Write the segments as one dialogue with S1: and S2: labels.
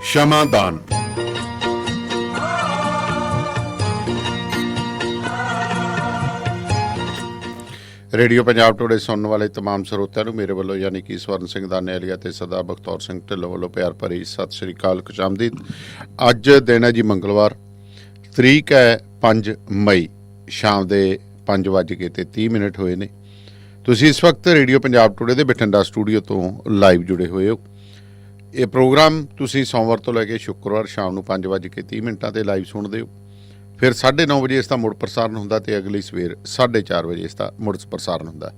S1: ਸ਼ਮਾਦਾਨ। Radio Punjab today सुनने वाले तमाम ਸਰੋਤਿਆਂ ਨੂੰ ਮੇਰੇ ਵੱਲੋਂ ਯਾਨੀ ਕਿ ਸਵਰਨ ਸਿੰਘ ਦਾਨੇਵਾਲੀਆ ਤੇ ਸਰਦਾਰ ਬਖਤੌਰ ਸਿੰਘ ਢਿੱਲੋਂ ਵੱਲੋਂ ਪਿਆਰ ਭਰੀ ਸਤਿ ਸ਼੍ਰੀ ਅਕਾਲ, ਖੁਸ਼ਾਮਦੀਦ। ਅੱਜ ਦਿਨ ਹੈ ਜੀ ਮੰਗਲਵਾਰ, ਤਰੀਕ ਹੈ 5 ਮਈ, ਸ਼ਾਮ ਦੇ 5:30 ਹੋਏ ਨੇ। ਤੁਸੀਂ ਇਸ ਵਕਤ ਰੇਡੀਓ ਪੰਜਾਬ ਟੁਡੇ ਦੇ ਬਠਿੰਡਾ ਸਟੂਡੀਓ ਤੋਂ ਲਾਈਵ ਜੁੜੇ ਹੋਏ ਹੋ। ਇਹ ਪ੍ਰੋਗਰਾਮ ਤੁਸੀਂ ਸੋਮਵਾਰ ਤੋਂ ਲੈ ਕੇ ਸ਼ੁੱਕਰਵਾਰ ਸ਼ਾਮ ਨੂੰ 5:30 ਤੇ ਲਾਈਵ ਸੁਣਦੇ ਹੋ। ਫਿਰ 9:30 ਵਜੇ ਇਸ ਦਾ ਮੁੜ ਪ੍ਰਸਾਰਨ ਹੁੰਦਾ ਅਤੇ ਅਗਲੀ ਸਵੇਰ 4:30 ਵਜੇ ਇਸ ਦਾ ਮੁੜ ਪ੍ਰਸਾਰਨ ਹੁੰਦਾ।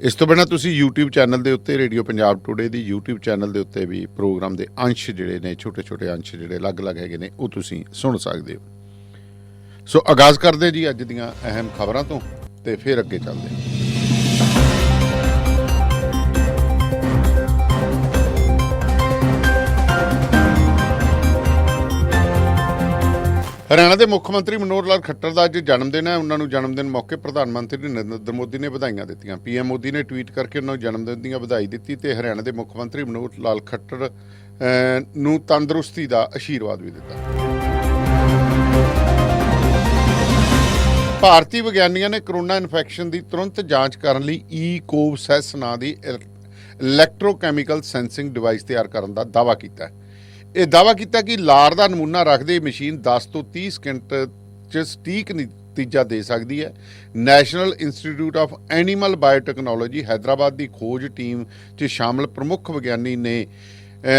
S1: ਇਸ ਤੋਂ ਬਿਨਾਂ ਤੁਸੀਂ YouTube ਚੈਨਲ ਦੇ ਉੱਤੇ, ਰੇਡੀਓ ਪੰਜਾਬ ਟੁਡੇ ਦੀ YouTube ਚੈਨਲ ਦੇ ਉੱਤੇ ਵੀ ਪ੍ਰੋਗਰਾਮ ਦੇ ਅੰਸ਼ ਜਿਹੜੇ ਨੇ, ਛੋਟੇ ਛੋਟੇ ਅੰਸ਼ ਜਿਹੜੇ ਅਲੱਗ-ਅਲੱਗ ਹੈਗੇ ਨੇ, ਉਹ ਤੁਸੀਂ ਸੁਣ ਸਕਦੇ ਹੋ। ਸੋ ਆਗਾਜ਼ ਕਰਦੇ ਜੀ ਅੱਜ ਦੀਆਂ ਅਹਿਮ ਖਬਰਾਂ ਤੋਂ ਅਤੇ ਫਿਰ ਅੱਗੇ ਚੱਲਦੇ ਹਾਂ। ਹਰਿਆਣਾ ਦੇ ਮੁੱਖ ਮੰਤਰੀ ਮਨੋਹਰ ਲਾਲ ਖੱਟਰ ਦਾ ਅੱਜ ਜਨਮ ਦਿਨ ਹੈ। ਉਹਨਾਂ ਨੂੰ ਜਨਮ ਦਿਨ ਮੌਕੇ ਪ੍ਰਧਾਨ ਮੰਤਰੀ ਨਰਿੰਦਰ ਮੋਦੀ ਨੇ ਵਧਾਈਆਂ ਦਿੱਤੀਆਂ। PM ਮੋਦੀ ਨੇ ਟਵੀਟ ਕਰਕੇ ਉਹਨਾਂ ਨੂੰ ਜਨਮ ਦਿਨ ਦੀਆਂ ਵਧਾਈ ਦਿੱਤੀ ਅਤੇ ਹਰਿਆਣਾ ਦੇ ਮੁੱਖ ਮੰਤਰੀ ਮਨੋਹਰ ਲਾਲ ਖੱਟਰ ਨੂੰ ਤੰਦਰੁਸਤੀ ਦਾ ਆਸ਼ੀਰਵਾਦ ਵੀ ਦਿੱਤਾ। ਭਾਰਤੀ ਵਿਗਿਆਨੀਆਂ ਨੇ ਕਰੋਨਾ ਇਨਫੈਕਸ਼ਨ ਦੀ ਤੁਰੰਤ ਜਾਂਚ ਕਰਨ ਲਈ ਈ-ਕੋਵਸੈਸ ਨਾਂ ਦੀ ਇਲੈਕਟ੍ਰੋਕੈਮੀਕਲ ਸੈਂਸਿੰਗ ਡਿਵਾਈਸ ਤਿਆਰ ਕਰਨ ਦਾ ਦਾਅਵਾ ਕੀਤਾ ਹੈ। ਇਹ ਦਾਅਵਾ ਕੀਤਾ ਕਿ ਲਾਰ ਦਾ ਨਮੂਨਾ ਰੱਖਦੇ ਮਸ਼ੀਨ 10 ਤੋਂ 30 ਸਕਿੰਟ 'ਚ ਸਟੀਕ ਨਤੀਜਾ ਦੇ ਸਕਦੀ ਹੈ। National institute of animal biotechnology Hyderabad ਦੀ ਖੋਜ ਟੀਮ 'ਚ ਸ਼ਾਮਲ ਪ੍ਰਮੁੱਖ ਵਿਗਿਆਨੀ ਨੇ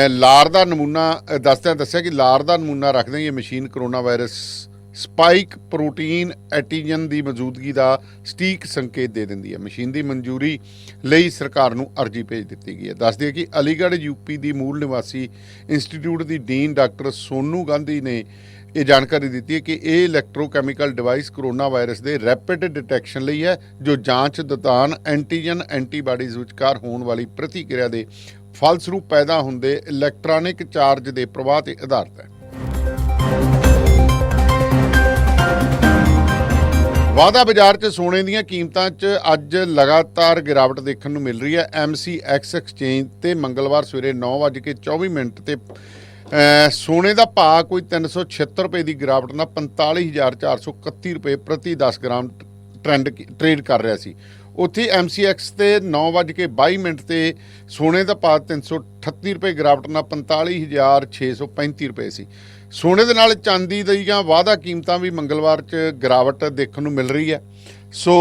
S1: ਲਾਰ ਦਾ ਨਮੂਨਾ ਦੱਸਿਆ ਕਿ ਲਾਰ ਦਾ ਨਮੂਨਾ ਰੱਖਦੇ ਹੀ ਇਹ machine corona virus spike protein antigen ਦੀ ਮੌਜੂਦਗੀ ਦਾ ਸਟੀਕ ਸੰਕੇਤ ਦੇ ਦਿੰਦੀ ਹੈ। ਮਸ਼ੀਨ ਦੀ ਮਨਜ਼ੂਰੀ ਲਈ ਸਰਕਾਰ ਨੂੰ ਅਰਜ਼ੀ ਭੇਜ ਦਿੱਤੀ ਗਈ ਹੈ। ਦੱਸ ਦਈਏ ਕਿ ਅਲੀਗੜ੍ਹ UP ਦੀ ਮੂਲ ਨਿਵਾਸੀ ਇੰਸਟੀਚਿਊਟ ਦੀ ਡੀਨ ਡਾਕਟਰ ਸੋਨੂ ਗਾਂਧੀ ਨੇ ਇਹ ਜਾਣਕਾਰੀ ਦਿੱਤੀ ਹੈ ਕਿ ਇਹ ਇਲੈਕਟ੍ਰੋਕੈਮੀਕਲ ਡਿਵਾਈਸ ਕਰੋਨਾ ਵਾਇਰਸ ਦੇ ਰੈਪਿਡ ਡਿਟੈਕਸ਼ਨ ਲਈ ਹੈ, ਜੋ ਜਾਂਚ ਦੌਰਾਨ ਐਂਟੀਜਨ ਐਂਟੀਬਾਡੀਜ਼ ਵਿਚਕਾਰ ਹੋਣ ਵਾਲੀ ਪ੍ਰਤੀਕਿਰਿਆ ਦੇ ਫਲਸਰੂਪ ਪੈਦਾ ਹੁੰਦੇ ਇਲੈਕਟ੍ਰੋਨਿਕ ਚਾਰਜ ਦੇ ਪ੍ਰਵਾਹ 'ਤੇ ਆਧਾਰਿਤ ਹੈ। ਵਾਧਾ ਬਾਜ਼ਾਰ 'ਚ ਸੋਨੇ ਦੀਆਂ ਕੀਮਤਾਂ 'ਚ ਅੱਜ ਲਗਾਤਾਰ ਗਿਰਾਵਟ ਦੇਖਣ ਨੂੰ ਮਿਲ ਰਹੀ ਹੈ। MCX ਐਕਸਚੇਂਜ 'ਤੇ ਮੰਗਲਵਾਰ ਸਵੇਰੇ 9:24 ਤੇ ਸੋਨੇ ਦਾ ਭਾਅ ਕੋਈ 376 ਰੁਪਏ ਦੀ ਗਿਰਾਵਟ ਨਾਲ 45,431 ਰੁਪਏ ਪ੍ਰਤੀ 10 ਗ੍ਰਾਮ ਟ੍ਰੇਡ ਕਰ ਰਿਹਾ ਸੀ। ਉੱਥੇ MCX 'ਤੇ 9:22 ਤੇ ਸੋਨੇ ਦਾ ਭਾਅ 338 ਰੁਪਏ ਗਿਰਾਵਟ ਨਾਲ 45,635 ਰੁਪਏ ਸੀ। ਸੋਨੇ ਦੇ ਨਾਲ ਚਾਂਦੀ ਦੀਆਂ ਵਾਧਾ ਕੀਮਤਾਂ ਵੀ ਮੰਗਲਵਾਰ 'ਚ ਗਿਰਾਵਟ ਦੇਖਣ ਨੂੰ ਮਿਲ ਰਹੀ ਹੈ। ਸੋ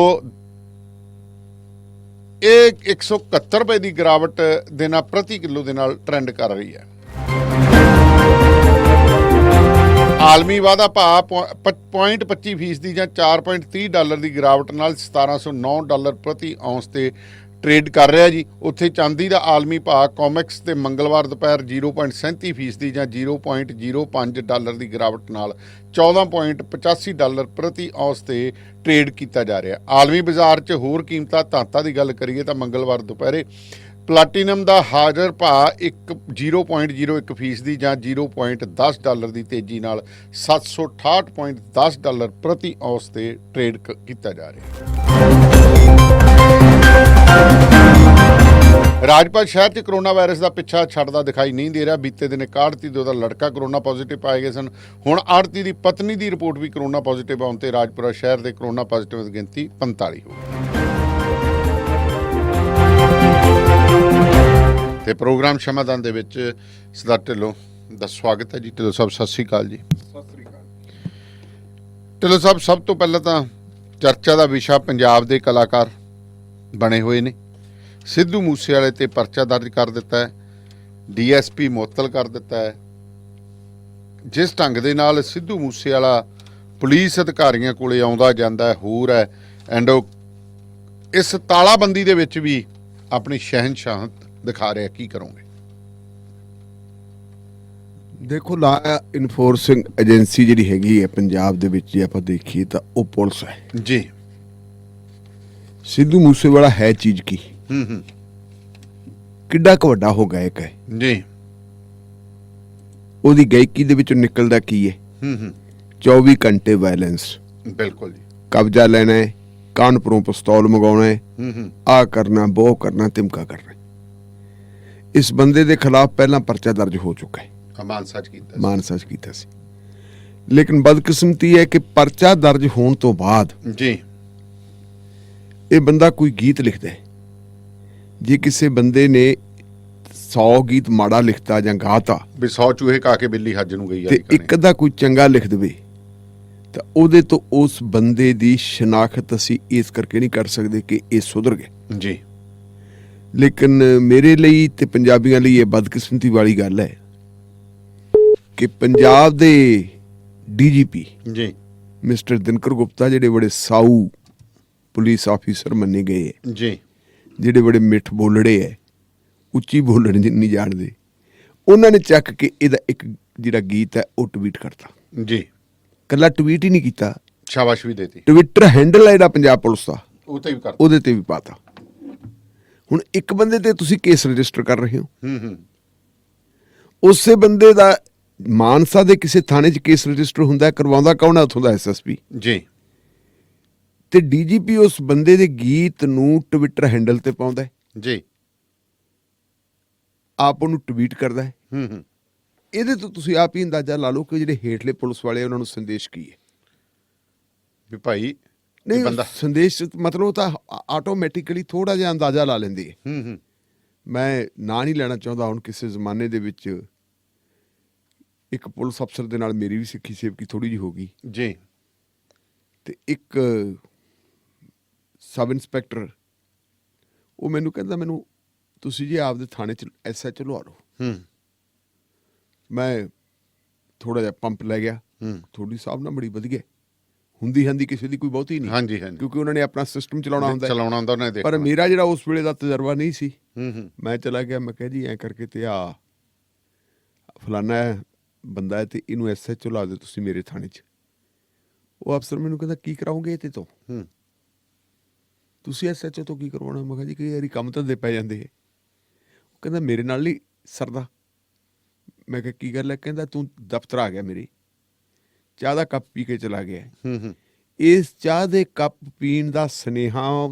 S1: ਇਹ 171 ਰੁਪਏ ਦੀ ਗਿਰਾਵਟ ਦੇ ਨਾਲ ਪ੍ਰਤੀ ਕਿਲੋ ਦੇ ਨਾਲ ਟ੍ਰੈਂਡ ਕਰ ਰਹੀ ਹੈ। ਆਲਮੀ ਵਾਧਾ ਭਾਅ 0.25% ਜਾਂ $4.30 ਦੀ ਗਿਰਾਵਟ ਨਾਲ $1,709 ਪ੍ਰਤੀ ਔਂਸ ਤੇ ਟ੍ਰੇਡ ਕਰ ਰਿਹਾ ਜੀ। ਉੱਥੇ ਚਾਂਦੀ ਦਾ ਆਲਮੀ ਭਾਅ ਕੋਮੈਕਸ ਤੇ ਮੰਗਲਵਾਰ ਦੁਪਹਿਰ 0.37% ਜਾਂ $0.05 ਦੀ ਗਿਰਾਵਟ ਨਾਲ $14.85 ਪ੍ਰਤੀ ਔਂਸ ਤੇ ਟ੍ਰੇਡ ਕੀਤਾ ਜਾ ਰਿਹਾ। ਆਲਮੀ ਬਾਜ਼ਾਰ 'ਚ ਹੋਰ ਕੀਮਤਾਂ ਧਾਤਾਂ ਦੀ ਗੱਲ ਕਰੀਏ ਤਾਂ ਮੰਗਲਵਾਰ ਦੁਪਹਿਰੇ ਪਲਾਟੀਨਮ ਦਾ ਹਾਜ਼ਰ ਭਾਅ 0.01% ਜਾਂ $0.10 ਦੀ ਤੇਜ਼ੀ ਨਾਲ $768.10 ਪ੍ਰਤੀ ਔਂਸ ਤੇ ਟ੍ਰੇਡ ਕੀਤਾ ਜਾ ਰਿਹਾ। ਰਾਜਪਾਲ ਸ਼ਹਿਰ 'ਚ ਕਰੋਨਾ ਵਾਇਰਸ ਦਾ ਪਿੱਛਾ ਛੱਡਦਾ ਦਿਖਾਈ ਨਹੀਂ ਦੇ ਰਿਹਾ। ਬੀਤੇ ਦਿਨ ਇੱਕ ਆੜ੍ਹਤੀ ਦੇ ਉਹਦਾ ਲੜਕਾ ਕਰੋਨਾ ਪੋਜ਼ੀਟਿਵ ਪਾਏ ਗਏ ਸਨ। ਹੁਣ ਆੜ੍ਹਤੀ ਦੀ ਪਤਨੀ ਦੀ ਰਿਪੋਰਟ ਵੀ ਕਰੋਨਾ ਪੋਜ਼ੀਟਿਵ ਆਉਣ ਤੇ ਰਾਜਪੁਰਾ ਸ਼ਹਿਰ ਦੇ ਕਰੋਨਾ ਪੋਜ਼ੀਟਿਵ ਦੀ ਗਿਣਤੀ 45 ਹੋ ਗਈ। ਤੇ ਪ੍ਰੋਗਰਾਮ ਸ਼ਮਾਦਾਨ ਦੇ ਵਿੱਚ ਸਰਦਾਰ ਢਿੱਲੋਂ ਦਾ ਸਵਾਗਤ ਹੈ ਜੀ। ਢਿੱਲੋਂ ਸਾਹਿਬ ਸਤਿ ਸ਼੍ਰੀ ਅਕਾਲ ਜੀ।
S2: ਸਤਿ ਸ਼੍ਰੀ ਅਕਾਲ
S1: ਢਿੱਲੋਂ ਸਾਹਿਬ, ਸਭ ਤੋਂ ਪਹਿਲਾਂ ਤਾਂ ਚਰਚਾ ਦਾ ਵਿਸ਼ਾ ਪੰਜਾਬ ਦੇ ਕਲਾਕਾਰ ਬਣੇ ਹੋਏ ਨੇ। ਸਿੱਧੂ ਮੂਸੇਵਾਲੇ ਤੇ ਪਰਚਾ ਦਰਜ ਕਰ ਦਿੱਤਾ ਹੈ, DSP ਮੁਅੱਤਲ ਕਰ ਦਿੱਤਾ ਹੈ। ਜਿਸ ਢੰਗ ਦੇ ਨਾਲ ਸਿੱਧੂ ਮੂਸੇਵਾਲਾ ਪੁਲਿਸ ਅਧਿਕਾਰੀਆਂ ਕੋਲੇ ਆਉਂਦਾ ਜਾਂਦਾ ਹੈ, ਹੋਰ ਹੈ, ਐਂਡ ਇਸ ਤਾਲਾਬੰਦੀ ਦੇ ਵਿੱਚ ਵੀ ਆਪਣੀ ਸ਼ਹਿਨਸ਼ਾਹਤ ਦਿਖਾ ਰਿਹਾ। ਕੀ ਕਰੋਗੇ?
S2: ਦੇਖੋ, ਲਾ ਇਨਫੋਰਸਿੰਗ ਏਜੰਸੀ ਜਿਹੜੀ ਹੈਗੀ ਹੈ ਪੰਜਾਬ ਦੇ ਵਿੱਚ, ਜੇ ਆਪਾਂ ਦੇਖੀਏ ਤਾਂ ਉਹ ਪੁਲਿਸ ਹੈ
S1: ਜੀ।
S2: ਸਿੱਧੂ ਮੂਸੇਵਾਲਾ ਹੈ ਚੀਜ਼ ਕੀ, ਕਿੱਡਾ ਕੁ ਵੱਡਾ ਹੋ ਗਾਇਕ ਹੈ
S1: ਜੀ।
S2: ਉਹਦੀ ਗਾਇਕੀ ਦੇ ਵਿੱਚੋਂ ਨਿਕਲਦਾ ਕੀ ਹੈ? 24 ਘੰਟੇ ਵਾਇਲੈਂਸ,
S1: ਬਿਲਕੁਲ ਜੀ।
S2: ਕਬਜ਼ਾ ਲੈਣਾ ਹੈ, ਕਾਨਪੁਰੋਂ ਪਿਸਤੌਲ ਮੰਗਾਉਣਾ ਹੈ, ਆਹ ਕਰਨਾ, ਬਹੁ ਕਰਨਾ, ਤਿਮਕਾ ਕਰਨਾ। ਇਸ ਬੰਦੇ ਦੇ ਖਿਲਾਫ ਪਹਿਲਾਂ ਪਰਚਾ ਦਰਜ ਹੋ ਚੁੱਕਾ ਹੈ।
S1: ਮਾਨਸਾ 'ਚ ਕੀਤਾ ਸੀ।
S2: ਮਾਨਸਾ 'ਚ ਕੀਤਾ ਸੀ। ਲੇਕਿਨ ਬਦਕਿਸਮਤੀ ਹੈ ਕਿ ਪਰਚਾ ਦਰਜ ਹੋਣ ਤੋਂ ਬਾਅਦ
S1: ਜੀ
S2: ਇਹ ਬੰਦਾ ਕੋਈ ਗੀਤ ਲਿਖਦਾ ਹੈ, ਜੇ ਕਿਸੇ ਬੰਦੇ ਨੇ 100 ਗੀਤ ਮਾੜਾ ਲਿਖਤਾ ਜਾਂ ਗਾਤਾ
S1: ਵੀ 100 ਚੂਹੇ ਕਾ ਕੇ ਬਿੱਲੀ ਹੱਜ ਨੂੰ ਗਈ
S2: ਤੇ
S1: ਵਾਲੀ
S2: ਇੱਕ ਅੱਧਾ ਕੋਈ ਚੰਗਾ ਲਿਖ ਦੇਵੇ ਤਾਂ ਉਹਦੇ ਤੋਂ ਉਸ ਬੰਦੇ ਦੀ ਸ਼ਨਾਖਤ ਅਸੀਂ ਇਸ ਕਰਕੇ ਨਹੀਂ ਕਰ ਸਕਦੇ ਕਿ ਇਹ ਸੁਧਰ ਗਿਆ।
S1: ਕਹਾਣੀ। ਜੀ
S2: ਲੇਕਿਨ ਮੇਰੇ ਲਈ ਤੇ ਪੰਜਾਬੀਆਂ ਲਈ ਇਹ ਬਦਕਿਸਮਤੀ ਵਾਲੀ ਗੱਲ ਹੈ ਕਿ ਪੰਜਾਬ ਦੇ ਡੀਜੀਪੀ
S1: ਜੀ
S2: ਮਿਸਟਰ ਦਿਨਕਰ ਗੁਪਤਾ, ਜਿਹੜੇ ਬੜੇ ਸਾਊ ਪੁਲਿਸ ਆਫੀਸਰ ਮੰਨੇ ਗਏ ਹੈ,
S1: ਜੀ
S2: ਜਿਹੜੇ ਬੜੇ ਮਿੱਠ ਬੋਲੜੇ ਹੈ, ਉੱਚੀ ਬੋਲਣ ਨਹੀਂ ਜਾਣਦੇ, ਉਹਨਾਂ ਨੇ ਚੱਕ ਕੇ ਇਹਦਾ ਇੱਕ ਜਿਹੜਾ ਗੀਤ ਹੈ ਉਹ ਟਵੀਟ ਕਰਤਾ।
S1: ਜੀ
S2: ਕੱਲਾ ਟਵੀਟ ਹੀ ਨਹੀਂ ਕੀਤਾ,
S1: ਸ਼ਾਬਾਸ਼ ਵੀ ਦੇਤੀ,
S2: ਟਵਿੱਟਰ ਹੈਂਡਲ ਹੈ ਜਿਹੜਾ ਪੰਜਾਬ ਪੁਲਿਸ ਦਾ,
S1: ਉਹ ਤੇ ਵੀ ਕਰ।
S2: ਉਹਦੇ ਤੇ ਵੀ ਪਾਤਾ। ਹੁਣ ਇੱਕ ਬੰਦੇ ਤੇ ਤੁਸੀਂ ਕੇਸ ਰਜਿਸਟਰ ਕਰ ਰਹੇ ਹੋ, ਉਸੇ ਬੰਦੇ ਦਾ ਮਾਨਸਾ ਦੇ ਕਿਸੇ ਥਾਣੇ 'ਚ ਕੇਸ ਰਜਿਸਟਰ ਹੁੰਦਾ ਹੈ, ਕਰਵਾਉਂਦਾ ਕੌਣ ਹੈ? ਉੱਥੋਂ ਦਾ ਐਸਐਸਪੀ।
S1: ਜੀ
S2: ਤੇ ਡੀਜੀਪੀ ਉਸ ਬੰਦੇ ਦੇ ਗੀਤ ਨੂੰ ਟਵਿੱਟਰ ਹੈਂਡਲ ਤੇ ਪਾਉਂਦਾ ਹੈ,
S1: ਜੀ
S2: ਆਪ ਉਹਨੂੰ ਟਵੀਟ ਕਰਦਾ ਹੈ। ਇਹਦੇ ਤੋਂ ਤੁਸੀਂ ਆਪ ਹੀ ਅੰਦਾਜ਼ਾ ਲਾ ਲਓ ਕਿ ਜਿਹੜੇ ਹੇਠਲੇ ਪੁਲਿਸ ਵਾਲੇ ਉਹਨਾਂ ਨੂੰ ਸੰਦੇਸ਼ ਕੀ ਹੈ।
S1: ਵੀ ਭਾਈ
S2: ਨਹੀਂ,
S1: ਬੰਦਾ
S2: ਸੰਦੇਸ਼ ਮਤਲਬ ਉਹ ਤਾਂ ਆਟੋਮੈਟਿਕਲੀ ਥੋੜਾ ਜਿਹਾ ਅੰਦਾਜ਼ਾ ਲਾ ਲੈਂਦੇ ਹੈ। ਮੈਂ ਨਾਂ ਨਹੀਂ ਲੈਣਾ ਚਾਹੁੰਦਾ। ਹੁਣ ਕਿਸੇ ਜ਼ਮਾਨੇ ਦੇ ਵਿੱਚ ਇੱਕ ਪੁਲਿਸ ਅਫਸਰ ਦੇ ਨਾਲ ਮੇਰੀ ਵੀ ਸਿੱਖੀ ਸੇਵਕੀ ਥੋੜੀ ਜਿਹੀ ਹੋ ਗਈ,
S1: ਜੀ
S2: ਤੇ ਇੱਕ ਸਬ ਇੰਸਪੈਕਟਰ ਉਹ ਮੈਨੂੰ ਕਹਿੰਦਾ, ਮੈਨੂੰ ਤੁਸੀਂ ਜੀ ਆਪਦੇ ਥਾਣੇ 'ਚ ਐਸਐਚ ਲਵਾ ਲਓ। ਮੈਂ ਥੋੜਾ ਜਿਹਾ ਪੰਪ ਲੈ ਗਿਆ, ਤੁਹਾਡੀ ਸਾਹਿਬ ਨਾਲ ਬੜੀ ਵਧੀਆ ਹੁੰਦੀ ਕਿਸੇ ਦੀ ਕੋਈ ਬਹੁਤੀ ਨਹੀਂ,
S1: ਹਾਂਜੀ ਹਾਂਜੀ,
S2: ਕਿਉਂਕਿ ਉਹਨਾਂ ਨੇ ਆਪਣਾ ਸਿਸਟਮ ਚਲਾਉਣਾ ਹੁੰਦਾ
S1: ਉਹਨਾਂ ਨੇ
S2: ਪਰ ਮੇਰਾ ਜਿਹੜਾ ਉਸ ਵੇਲੇ ਦਾ ਤਜਰਬਾ ਨਹੀਂ ਸੀ। ਮੈਂ ਚਲਾ ਗਿਆ, ਮੈਂ ਕਿਹਾ ਜੀ ਐਂ ਕਰਕੇ ਤੇ ਆ ਫਲਾਨਾ ਬੰਦਾ ਹੈ ਤੇ ਇਹਨੂੰ ਐਸਐਚਓ ਲਾ ਦਿਓ ਤੁਸੀਂ ਮੇਰੇ ਥਾਣੇ 'ਚ। ਉਹ ਅਫਸਰ ਮੈਨੂੰ ਕਹਿੰਦਾ ਕੀ ਕਰਾਉਂਗੇ ਇਹਦੇ ਤੋਂ? ਤੁਸੀਂ ਐਸਐਚਓ ਤੋਂ ਕੀ ਕਰਵਾਉਣਾ? ਮੈਂ ਕਿਹਾ ਜੀ ਕਈ ਵਾਰੀ ਕੰਮ ਧੰਦੇ ਪੈ ਜਾਂਦੇ ਹੈ। ਉਹ ਕਹਿੰਦਾ ਮੇਰੇ ਨਾਲ ਨਹੀਂ ਸਰਦਾ। ਮੈਂ ਕਿਹਾ ਕੀ ਗੱਲ ਹੈ? ਕਹਿੰਦਾ ਤੂੰ ਦਫ਼ਤਰ ਆ ਗਿਆ, ਮੇਰੀ ਚਾਹ ਦਾ ਕੱਪ ਪੀ ਕੇ ਚਲਾ ਗਿਆ। ਇਸ ਚਾਹ ਦੇ ਕੱਪ ਪੀਣ ਦਾ ਸੁਨੇਹਾ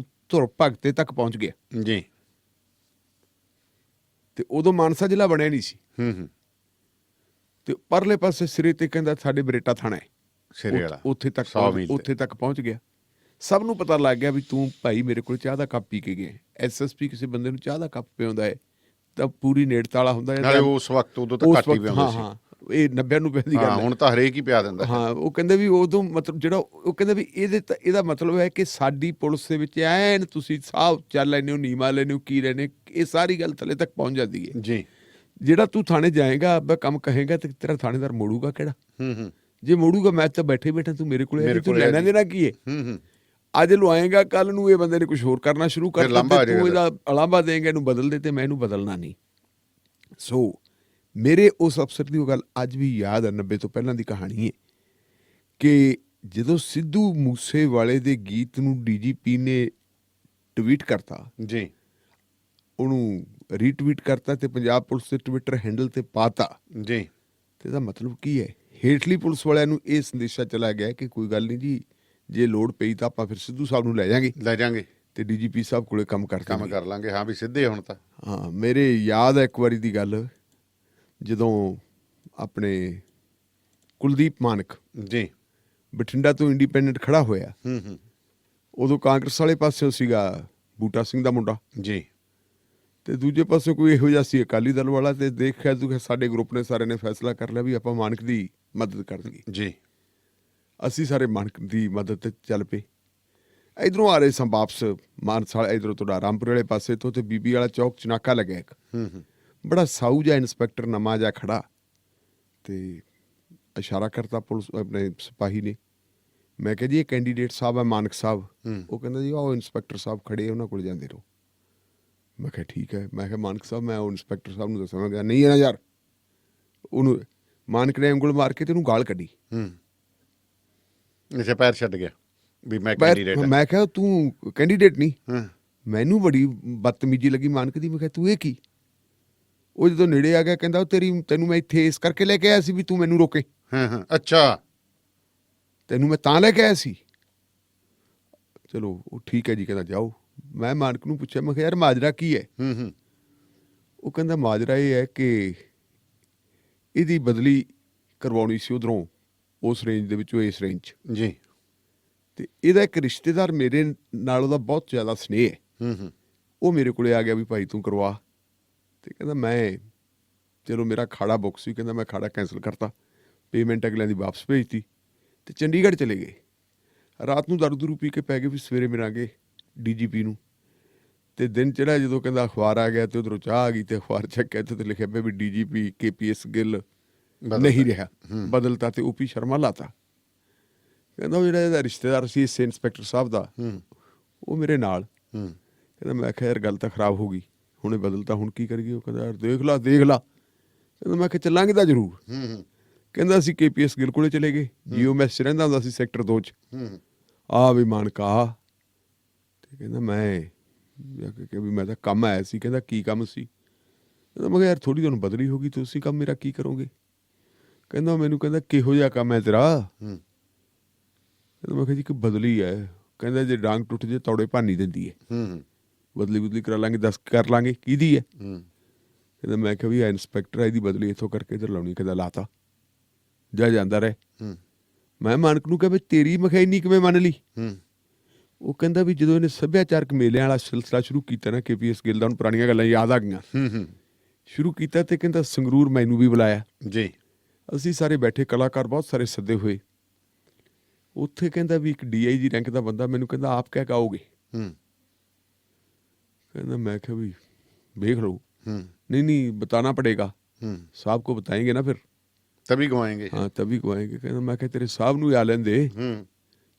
S2: ਧੁਰ ਭਗਤੇ ਤੱਕ ਪਹੁੰਚ ਗਿਆ
S1: ਜੀ,
S2: ਤੇ ਉਦੋਂ ਮਾਨਸਾ ਜ਼ਿਲ੍ਹਾ ਬਣਿਆ ਨਹੀਂ ਸੀ। ਤੇ ਪਰਲੇ ਪਾਸੇ ਸਿਰੇ ਤੇ ਕਹਿੰਦਾ ਸਾਡੇ ਬਰੇਟਾ ਥਾਣਾ ਹੈ,
S1: ਸਿਰੇ ਵਾਲਾ
S2: ਉੱਥੇ ਤੱਕ ਪਹੁੰਚ ਗਿਆ। ਸਭ ਨੂੰ ਪਤਾ ਲੱਗ ਗਿਆ ਵੀ ਤੂੰ ਭਾਈ ਮੇਰੇ ਕੋਲ ਚਾਹ ਦਾ ਕੱਪ ਪੀ ਕੇ ਗਿਆ। ਐਸਐਸਪੀ ਕਿਸੇ ਬੰਦੇ ਨੂੰ ਚਾਹ ਦਾ ਕੱਪ ਪਿਆਉਂਦਾ ਹੈ ਤਾਂ ਪੂਰੀ ਨੇੜਤਾ ਵਾਲਾ ਹੁੰਦਾ ਹੈ।
S1: ਉਸ ਵਕਤ ਉਦੋਂ ਤਾਂ ਘੱਟ ਹੀ ਪਿਆਉਂਦੇ ਸੀ।
S2: ਹਾਂ, ਇਹ 90 ਦੀ ਗੱਲ ਹੈ।
S1: ਹੁਣ ਤਾਂ ਹਰੇਕ ਹੀ ਪਿਆ ਦਿੰਦਾ।
S2: ਹਾਂ, ਉਹ ਕਹਿੰਦੇ ਵੀ ਉਦੋਂ ਮਤਲਬ ਜਿਹੜਾ ਉਹ ਕਹਿੰਦਾ ਵੀ ਇਹਦਾ ਮਤਲਬ ਹੈ ਕਿ ਸਾਡੀ ਪੁਲਿਸ ਦੇ ਵਿੱਚ ਐਨ ਤੁਸੀਂ ਸਾਹ ਚੱਲ ਲੈਂਦੇ ਹੋ, ਨੀਮਾ ਲੈਂਦੇ ਹੋ, ਕੀ ਲੈਂਦੇ, ਇਹ ਸਾਰੀ ਗੱਲ ਥੱਲੇ ਤੱਕ ਪਹੁੰਚ ਜਾਂਦੀ ਹੈ। ਜੀ, ਜਿਹੜਾ ਤੂੰ ਥਾਣੇ ਜਾਏਗਾ ਆਪਦਾ ਕੰਮ ਕਹੇਗਾ ਤੇ ਤੇਰਾ ਥਾਣੇਦਾਰ ਮੋੜੂਗਾ ਕਿਹੜਾ? ਜੇ ਮੋੜੂਗਾ ਮੈਂ ਤਾਂ ਬੈਠੇ ਤੂੰ ਮੇਰੇ ਕੋਲ ਤੂੰ ਲੈਣਾ ਦੇਣਾ ਕੀ ਹੈ? ਅੱਜ ਲਵਾਏਗਾ, ਕੱਲ ਨੂੰ ਇਹ ਬੰਦੇ ਨੇ ਕੁਝ ਹੋਰ ਕਰਨਾ ਸ਼ੁਰੂ ਕਰ ਦਿੱਤਾ, ਤੂੰ ਇਹਦਾ ਅਲਾਂਭਾ ਦੇਂਗਾ, ਇਹਨੂੰ ਬਦਲ ਦੇ, ਤੇ ਮੈਂ ਇਹਨੂੰ ਬਦਲਣਾ ਨਹੀਂ। ਸੋ ਮੇਰੇ ਉਸ ਅਫਸਰ ਦੀ ਉਹ ਗੱਲ ਅੱਜ ਵੀ ਯਾਦ ਹੈ, 90 ਤੋਂ ਪਹਿਲਾਂ ਦੀ ਕਹਾਣੀ ਹੈ ਕਿ ਜਦੋਂ ਸਿੱਧੂ ਮੂਸੇ ਵਾਲੇ ਦੇ ਗੀਤ ਨੂੰ ਡੀਜੀਪੀ ਨੇ ਟਵੀਟ ਕਰਤਾ ਜੀ, ਉਹਨੂੰ ਰੀਟਵੀਟ ਕਰਤਾ ਤੇ ਪੰਜਾਬ ਪੁਲਿਸ ਦੇ ਟਵਿੱਟਰ ਹੈਂਡਲ ਤੇ ਪਾਤਾ ਜੀ, ਤੇ ਇਹਦਾ ਮਤਲਬ ਕੀ ਹੈ? ਹੇਠਲੀ ਪੁਲਿਸ ਵਾਲਿਆਂ ਨੂੰ ਇਹ ਸੰਦੇਸ਼ਾ ਚਲਾ ਗਿਆ ਕਿ ਕੋਈ ਗੱਲ ਨਹੀਂ ਜੀ, ਜੇ ਲੋੜ ਪਈ ਤਾਂ ਆਪਾਂ ਫਿਰ ਸਿੱਧੂ ਸਾਹਿਬ ਨੂੰ ਲੈ ਜਾਾਂਗੇ ਤੇ ਡੀਜੀਪੀ ਸਾਹਿਬ ਕੋਲੇ ਕੰਮ ਕਰ ਲਾਂਗੇ। ਹਾਂ ਵੀ ਸਿੱਧੇ ਹੁਣ ਤਾਂ। ਹਾਂ, ਮੇਰੇ ਯਾਦ ਹੈ ਇੱਕ ਵਾਰੀ ਦੀ ਗੱਲ, ਜਦੋਂ ਆਪਣੇ ਕੁਲਦੀਪ ਮਾਨਕ ਜੀ ਬਠਿੰਡਾ ਤੋਂ ਇੰਡੀਪੈਂਡੈਂਟ ਖੜਾ ਹੋਇਆ, ਉਦੋਂ ਕਾਂਗਰਸ ਵਾਲੇ ਪਾਸਿਓਂ ਸੀਗਾ ਬੂਟਾ ਸਿੰਘ ਦਾ ਮੁੰਡਾ ਜੀ, ਤੇ ਦੂਜੇ ਪਾਸੇ ਕੋਈ ਇਹੋ ਜਿਹਾ ਸੀ ਅਕਾਲੀ ਦਲ ਵਾਲਾ। ਤੇ ਦੇਖਿਆ ਤੂੰ ਸਾਡੇ ਗਰੁੱਪ ਨੇ ਸਾਰਿਆਂ ਨੇ ਫੈਸਲਾ ਕਰ ਲਿਆ ਵੀ ਆਪਾਂ ਮਾਨਕ ਦੀ ਮਦਦ ਕਰ ਦਈਏ ਜੀ। ਅਸੀਂ ਸਾਰੇ ਮਾਨਕ ਦੀ ਮਦਦ ਤੇ ਚੱਲ ਪਏ। ਇਧਰੋਂ ਆ ਰਹੇ ਸਾਂ ਵਾਪਸ ਮਾਨਸਾ, ਇਧਰੋਂ ਤੁਹਾਡਾ ਰਾਮਪੁਰ ਵਾਲੇ ਪਾਸੇ ਤੋਂ, ਤੇ ਬੀਬੀ ਵਾਲਾ ਚੌਕ ਚ ਨਾਕਾ ਲੱਗਿਆ ਇੱਕ, ਬੜਾ ਸਾਊ ਜਿਹਾ ਇੰਸਪੈਕਟਰ ਨਵਾਂ ਜਿਹਾ ਖੜਾ, ਤੇ ਇਸ਼ਾਰਾ ਕਰਤਾ ਪੁਲਿਸ ਆਪਣੇ ਸਿਪਾਹੀ ਨੇ। ਮੈਂ ਕਿਹਾ ਜੀ ਇਹ ਕੈਂਡੀਡੇਟ ਸਾਹਿਬ ਹੈ ਮਾਨਕ ਸਾਹਿਬ। ਉਹ ਕਹਿੰਦਾ ਜੀ ਉਹ ਇੰਸਪੈਕਟਰ ਸਾਹਿਬ ਖੜੇ, ਉਹਨਾਂ ਕੋਲ ਜਾਂਦੇ ਰਹੋ। ਮੈਂ ਕਿਹਾ ਠੀਕ ਹੈ। ਮੈਂ ਕਿਹਾ ਮਾਨਕ ਸਾਹਿਬ ਮੈਂ ਉਹ ਇੰਸਪੈਕਟਰ ਸਾਹਿਬ ਨੂੰ ਦੱਸਾਂ। ਮੈਂ ਕਿਹਾ ਨਹੀਂ ਹੈ ਨਾ ਯਾਰ। ਉਹਨੂੰ ਮਾਨਕ ਨੇ ਉਂਗਲ ਮਾਰ ਕੇ ਤੇ ਉਹਨੂੰ ਗਾਲ ਕੱਢੀ।
S1: ਅੱਛਾ, ਪੈਰ ਛੱਡ ਗਿਆ ਵੀ ਮੈਂ ਕੈਂਡੀਡੇਟ ਹਾਂ।
S2: ਮੈਂ ਕਿਹਾ ਤੂੰ ਕੈਂਡੀਡੇਟ ਨਹੀਂ। ਮੈਨੂੰ ਬੜੀ ਬਦਤਮੀਜੀ ਲੱਗੀ ਮਾਨਕ ਦੀ। ਮੈਂ ਕਿਹਾ ਤੂੰ ਇਹ ਕੀ? ਉਹ ਜਦੋਂ ਨੇੜੇ ਆ ਗਿਆ ਕਹਿੰਦਾ ਤੈਨੂੰ ਮੈਂ ਇੱਥੇ ਇਸ ਕਰਕੇ ਲੈ ਕੇ ਆਇਆ ਸੀ ਵੀ ਤੂੰ ਮੈਨੂੰ ਰੋਕੇ।
S1: ਅੱਛਾ,
S2: ਤੈਨੂੰ ਮੈਂ ਤਾਂ ਲੈ ਕੇ ਆਇਆ ਸੀ। ਚਲੋ ਉਹ ਠੀਕ ਹੈ ਜੀ, ਕਹਿੰਦਾ ਜਾਓ। ਮੈਂ ਮਾਨਕ ਨੂੰ ਪੁੱਛਿਆ, ਮੈਂ ਕਿਹਾ ਯਾਰ ਮਾਜਰਾ ਕੀ ਹੈ? ਉਹ ਕਹਿੰਦਾ ਮਾਜਰਾ ਇਹ ਹੈ ਕਿ ਇਹਦੀ ਬਦਲੀ ਕਰਵਾਉਣੀ ਸੀ ਉਧਰੋਂ, ਉਸ ਰੇਂਜ ਦੇ ਵਿੱਚੋਂ ਇਸ ਰੇਂਜ 'ਚ।
S1: ਜੀ।
S2: ਤੇ ਇਹਦਾ ਇੱਕ ਰਿਸ਼ਤੇਦਾਰ ਮੇਰੇ ਨਾਲ ਉਹਦਾ ਬਹੁਤ ਜ਼ਿਆਦਾ ਸਨੇਹ ਹੈ, ਉਹ ਮੇਰੇ ਕੋਲੇ ਆ ਗਿਆ ਵੀ ਭਾਈ ਤੂੰ ਕਰਵਾ। ਤੇ ਕਹਿੰਦਾ ਮੈਂ, ਚਲੋ ਮੇਰਾ ਖਾੜਾ ਬੁੱਕ ਸੀ, ਕਹਿੰਦਾ ਮੈਂ ਖਾੜਾ ਕੈਂਸਲ ਕਰਤਾ, ਪੇਮੈਂਟ ਅਗਲਿਆਂ ਦੀ ਵਾਪਸ ਭੇਜਤੀ ਤੇ ਚੰਡੀਗੜ੍ਹ ਚਲੇ ਗਏ। ਰਾਤ ਨੂੰ ਦਾਰੂ ਦੂਰੂ ਪੀ ਕੇ ਪੈ ਗਏ ਵੀ ਸਵੇਰੇ ਮਿਲਾਂਗੇ DGP ਨੂੰ। ਤੇ ਦਿਨ ਚੜ੍ਹਿਆ ਜਦੋਂ ਕਹਿੰਦਾ ਅਖਬਾਰ ਆ ਗਿਆ ਤੇ ਉਧਰੋਂ ਚਾਹ ਆ ਗਈ ਤੇ ਅਖਬਾਰ ਚੱਕਿਆ ਤੇ ਲਿਖਿਆ ਪਿਆ ਵੀ DGP KPS ਗਿੱਲ ਨਹੀਂ ਰਿਹਾ, ਬਦਲਤਾ ਤੇ OP ਸ਼ਰਮਾ ਲਾਤਾ। ਕਹਿੰਦਾ ਉਹ ਜਿਹੜਾ ਇਹਦਾ ਰਿਸ਼ਤੇਦਾਰ ਸੀ ਇਸੇ ਇੰਸਪੈਕਟਰ ਸਾਹਿਬ ਦਾ, ਉਹ ਮੇਰੇ ਨਾਲ। ਕਹਿੰਦਾ ਮੈਂ ਕਿਹਾ ਯਾਰ ਗੱਲ ਤਾਂ ਖਰਾਬ ਹੋ ਗਈ, ਹੁਣੇ ਬਦਲਤਾ, ਹੁਣ ਕੀ ਕਰੀਏ? ਉਹ ਕਹਿੰਦਾ ਯਾਰ ਦੇਖ ਲਾ। ਕਹਿੰਦਾ ਮੈਂ ਕਿਹਾ ਚੱਲਾਂਗੇ ਤਾਂ ਜ਼ਰੂਰ। ਕਹਿੰਦਾ ਅਸੀਂ KPS ਗਿੱਲ ਕੋਲੇ ਚਲੇ ਗਏ, GOMS 'ਚ ਰਹਿੰਦਾ ਹੁੰਦਾ ਸੀ ਸੈਕਟਰ 2 'ਚ। ਆ ਵੀ ਮਾਨਕਾ। ਤੇ ਕਹਿੰਦਾ ਮੈਂ ਵੀ ਮੈਂ ਤਾਂ ਕੰਮ ਆਇਆ ਸੀ। ਕਹਿੰਦਾ ਕੀ ਕੰਮ ਸੀ? ਕਹਿੰਦਾ ਮੈਂ ਕਿਹਾ ਯਾਰ ਥੋੜ੍ਹੀ ਤੁਹਾਨੂੰ ਬਦਲੀ ਹੋ ਗਈ, ਤੁਸੀਂ ਕੰਮ ਮੇਰਾ ਕੀ ਕਰੋਗੇ? ਕਹਿੰਦਾ ਮੈਨੂੰ ਕਹਿੰਦਾ ਕਿਹੋ ਜਿਹਾ ਕੰਮ ਹੈ ਤੇਰਾ? ਕਹਿੰਦਾ ਮੈਂ ਕਿਹਾ ਜੀ ਕਿ ਬਦਲੀ ਹੈ। ਕਹਿੰਦਾ ਜੇ ਡਾਂਗ ਟੁੱਟ ਜੇ ਤੌੜੇ ਭਾਨੀ ਦਿੰਦੀ ਹੈ, ਬਦਲੀ ਕਰਾ ਲਾਂਗੇ, ਦੱਸ ਕਰ ਲਾਂਗੇ ਕਿਹਦੀ ਹੈ? ਕਹਿੰਦਾ ਮੈਂ ਕਿਹਾ ਵੀ ਆ ਇੰਸਪੈਕਟਰ ਹੈ, ਇਹਦੀ ਬਦਲੀ ਇੱਥੋਂ ਕਰਕੇ ਇੱਧਰ ਲਾਉਣੀ। ਕਹਿੰਦਾ ਲਾਤਾ, ਜਾ ਜਾਂਦਾ ਰਹੇ। ਮੈਂ ਮਾਨਕ ਨੂੰ ਕਿਹਾ ਵੀ ਤੇਰੀ ਮਖੈਨੀ ਕਿਵੇਂ ਮੰਨ ਲਈ? ਉਹ ਕਹਿੰਦਾ ਵੀ ਜਦੋਂ ਇਹਨੇ ਸੱਭਿਆਚਾਰਕ ਮੇਲਿਆਂ ਵਾਲਾ ਸਿਲਸਿਲਾ ਸ਼ੁਰੂ ਕੀਤਾ ਨਾ KPS ਗਿੱਲ ਦਾ, ਹੁਣ ਪੁਰਾਣੀਆਂ ਗੱਲਾਂ ਯਾਦ ਆ ਗਈਆਂ, ਸ਼ੁਰੂ ਕੀਤਾ ਤੇ ਕਹਿੰਦਾ ਸੰਗਰੂਰ ਮੈਨੂੰ ਵੀ ਬੁਲਾਇਆ ਜੀ। ਅਸੀਂ ਸਾਰੇ ਬੈਠੇ, ਕਲਾਕਾਰ ਬਹੁਤ ਸਾਰੇ ਸੱਦੇ ਹੋਏ। ਉੱਥੇ ਕਹਿੰਦਾ ਵੀ ਇੱਕ DIG ਰੈਂਕ ਦਾ ਬੰਦਾ ਮੈਨੂੰ ਕਹਿੰਦਾ ਆਪ ਕਹਿ ਕੇ ਆਓਗੇ? ਕਹਿੰਦਾ ਮੈਂ ਕਿਹਾ ਵੀ ਦੇਖ ਲਓ। नहीं बताना पड़ेगा, साहब को बताएंगे ना, फिर
S1: तभी गवाएंगे।
S2: हाँ तभी गवाएंगे। कहना मैं क्या तेरे साहब नू आ लें दे।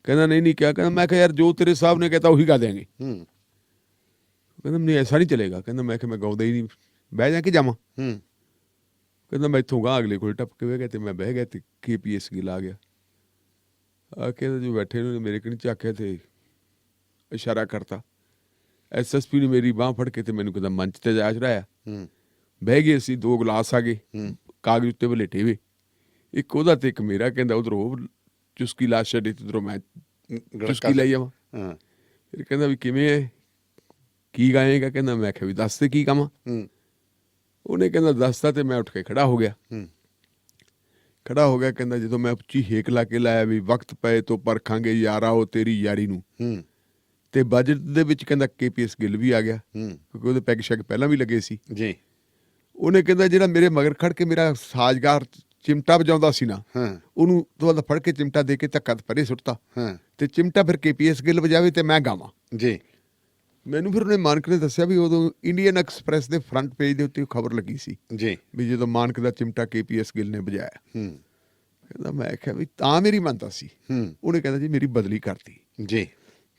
S2: कहना नहीं क्या? कहना मैं क्या यार जो तेरे साहब ने कहता वही गा देंगे। कहना नहीं ऐसा नहीं चलेगा। कहना मैं क्या मैं गाँदा ही नहीं, बह जाके जावा। कहना मैं इतों गा अगले को टप के बह गया तो मैं बह गया तो KPS गिल आ गया। आके जो बैठे उन्होंने मेरे कनी झाकिया थे, इशारा करता। SSP ने मेरी बांह फड़ के मैनू कहता मंच ते जा चढ़ाया। बह गए असीं, 2 गिलास आ गए, कागज उत्ते वलेटे वे, एक ओहदा ते एक मेरा। कहंदा उधरों ओह चुस्की ला छड्डी ते उधरों मैं चुस्की लाई आवां। फिर कहंदा भी किवें है, की गाएगा? कहंदा मैं आख्या भी दस ते की काम? उहने कहंदा दसता ते मैं उठ के खड़ा हो गया। कहंदा जदों मैं उच्ची हेक ला के लाया भी वक्त पए तो परखांगे यारा ओ तेरी यारी नूं, ਤੇ ਬਜਟ ਦੇ ਵਿੱਚ ਕਹਿੰਦਾ KPS ਗਿੱਲ ਵੀ ਆ ਗਿਆ, ਕਿਉਂਕਿ ਉਹਦੇ ਪੈਗ ਸ਼ੈਗ ਪਹਿਲਾਂ ਵੀ ਲੱਗੇ ਸੀ ਜੀ। ਉਹਨੇ ਕਹਿੰਦਾ ਜਿਹੜਾ ਮੇਰੇ ਮਗਰ ਖੜ ਕੇ ਮੇਰਾ ਸਾਜ਼ਗਾਰ ਚਿਮਟਾ ਵਜਾਉਂਦਾ ਸੀ ਨਾ, ਉਹਨੂੰ ਤੋਂ ਫੜ ਕੇ ਚਿਮਟਾ ਦੇ ਕੇ ਧੱਕਾ ਪਰੇ ਸੁੱਟਤਾ ਤੇ ਚਿਮਟਾ ਫਿਰ KPS ਗਿੱਲ ਵਜਾਵੇ ਤੇ ਮੈਂ ਗਾਵਾਂ ਜੀ। ਮੈਨੂੰ ਫਿਰ ਉਹਨੇ ਮਾਨਕ ਨੇ ਦੱਸਿਆ ਵੀ ਉਦੋਂ ਇੰਡੀਅਨ ਐਕਸਪ੍ਰੈਸ ਦੇ ਫਰੰਟ ਪੇਜ ਦੇ ਉੱਤੇ ਖਬਰ ਲੱਗੀ ਸੀ ਜੀ ਵੀ ਜਦੋਂ ਮਾਨਕ ਦਾ ਚਿਮਟਾ KPS ਗਿੱਲ ਨੇ ਵਜਾਇਆ। ਕਹਿੰਦਾ ਮੈਂ ਆਖਿਆ ਵੀ ਤਾਂ ਮੇਰੀ ਮੰਨਤਾ ਸੀ। ਉਹਨੇ ਕਹਿੰਦਾ ਜੀ ਮੇਰੀ ਬਦਲੀ ਕਰਤੀ ਜੀ।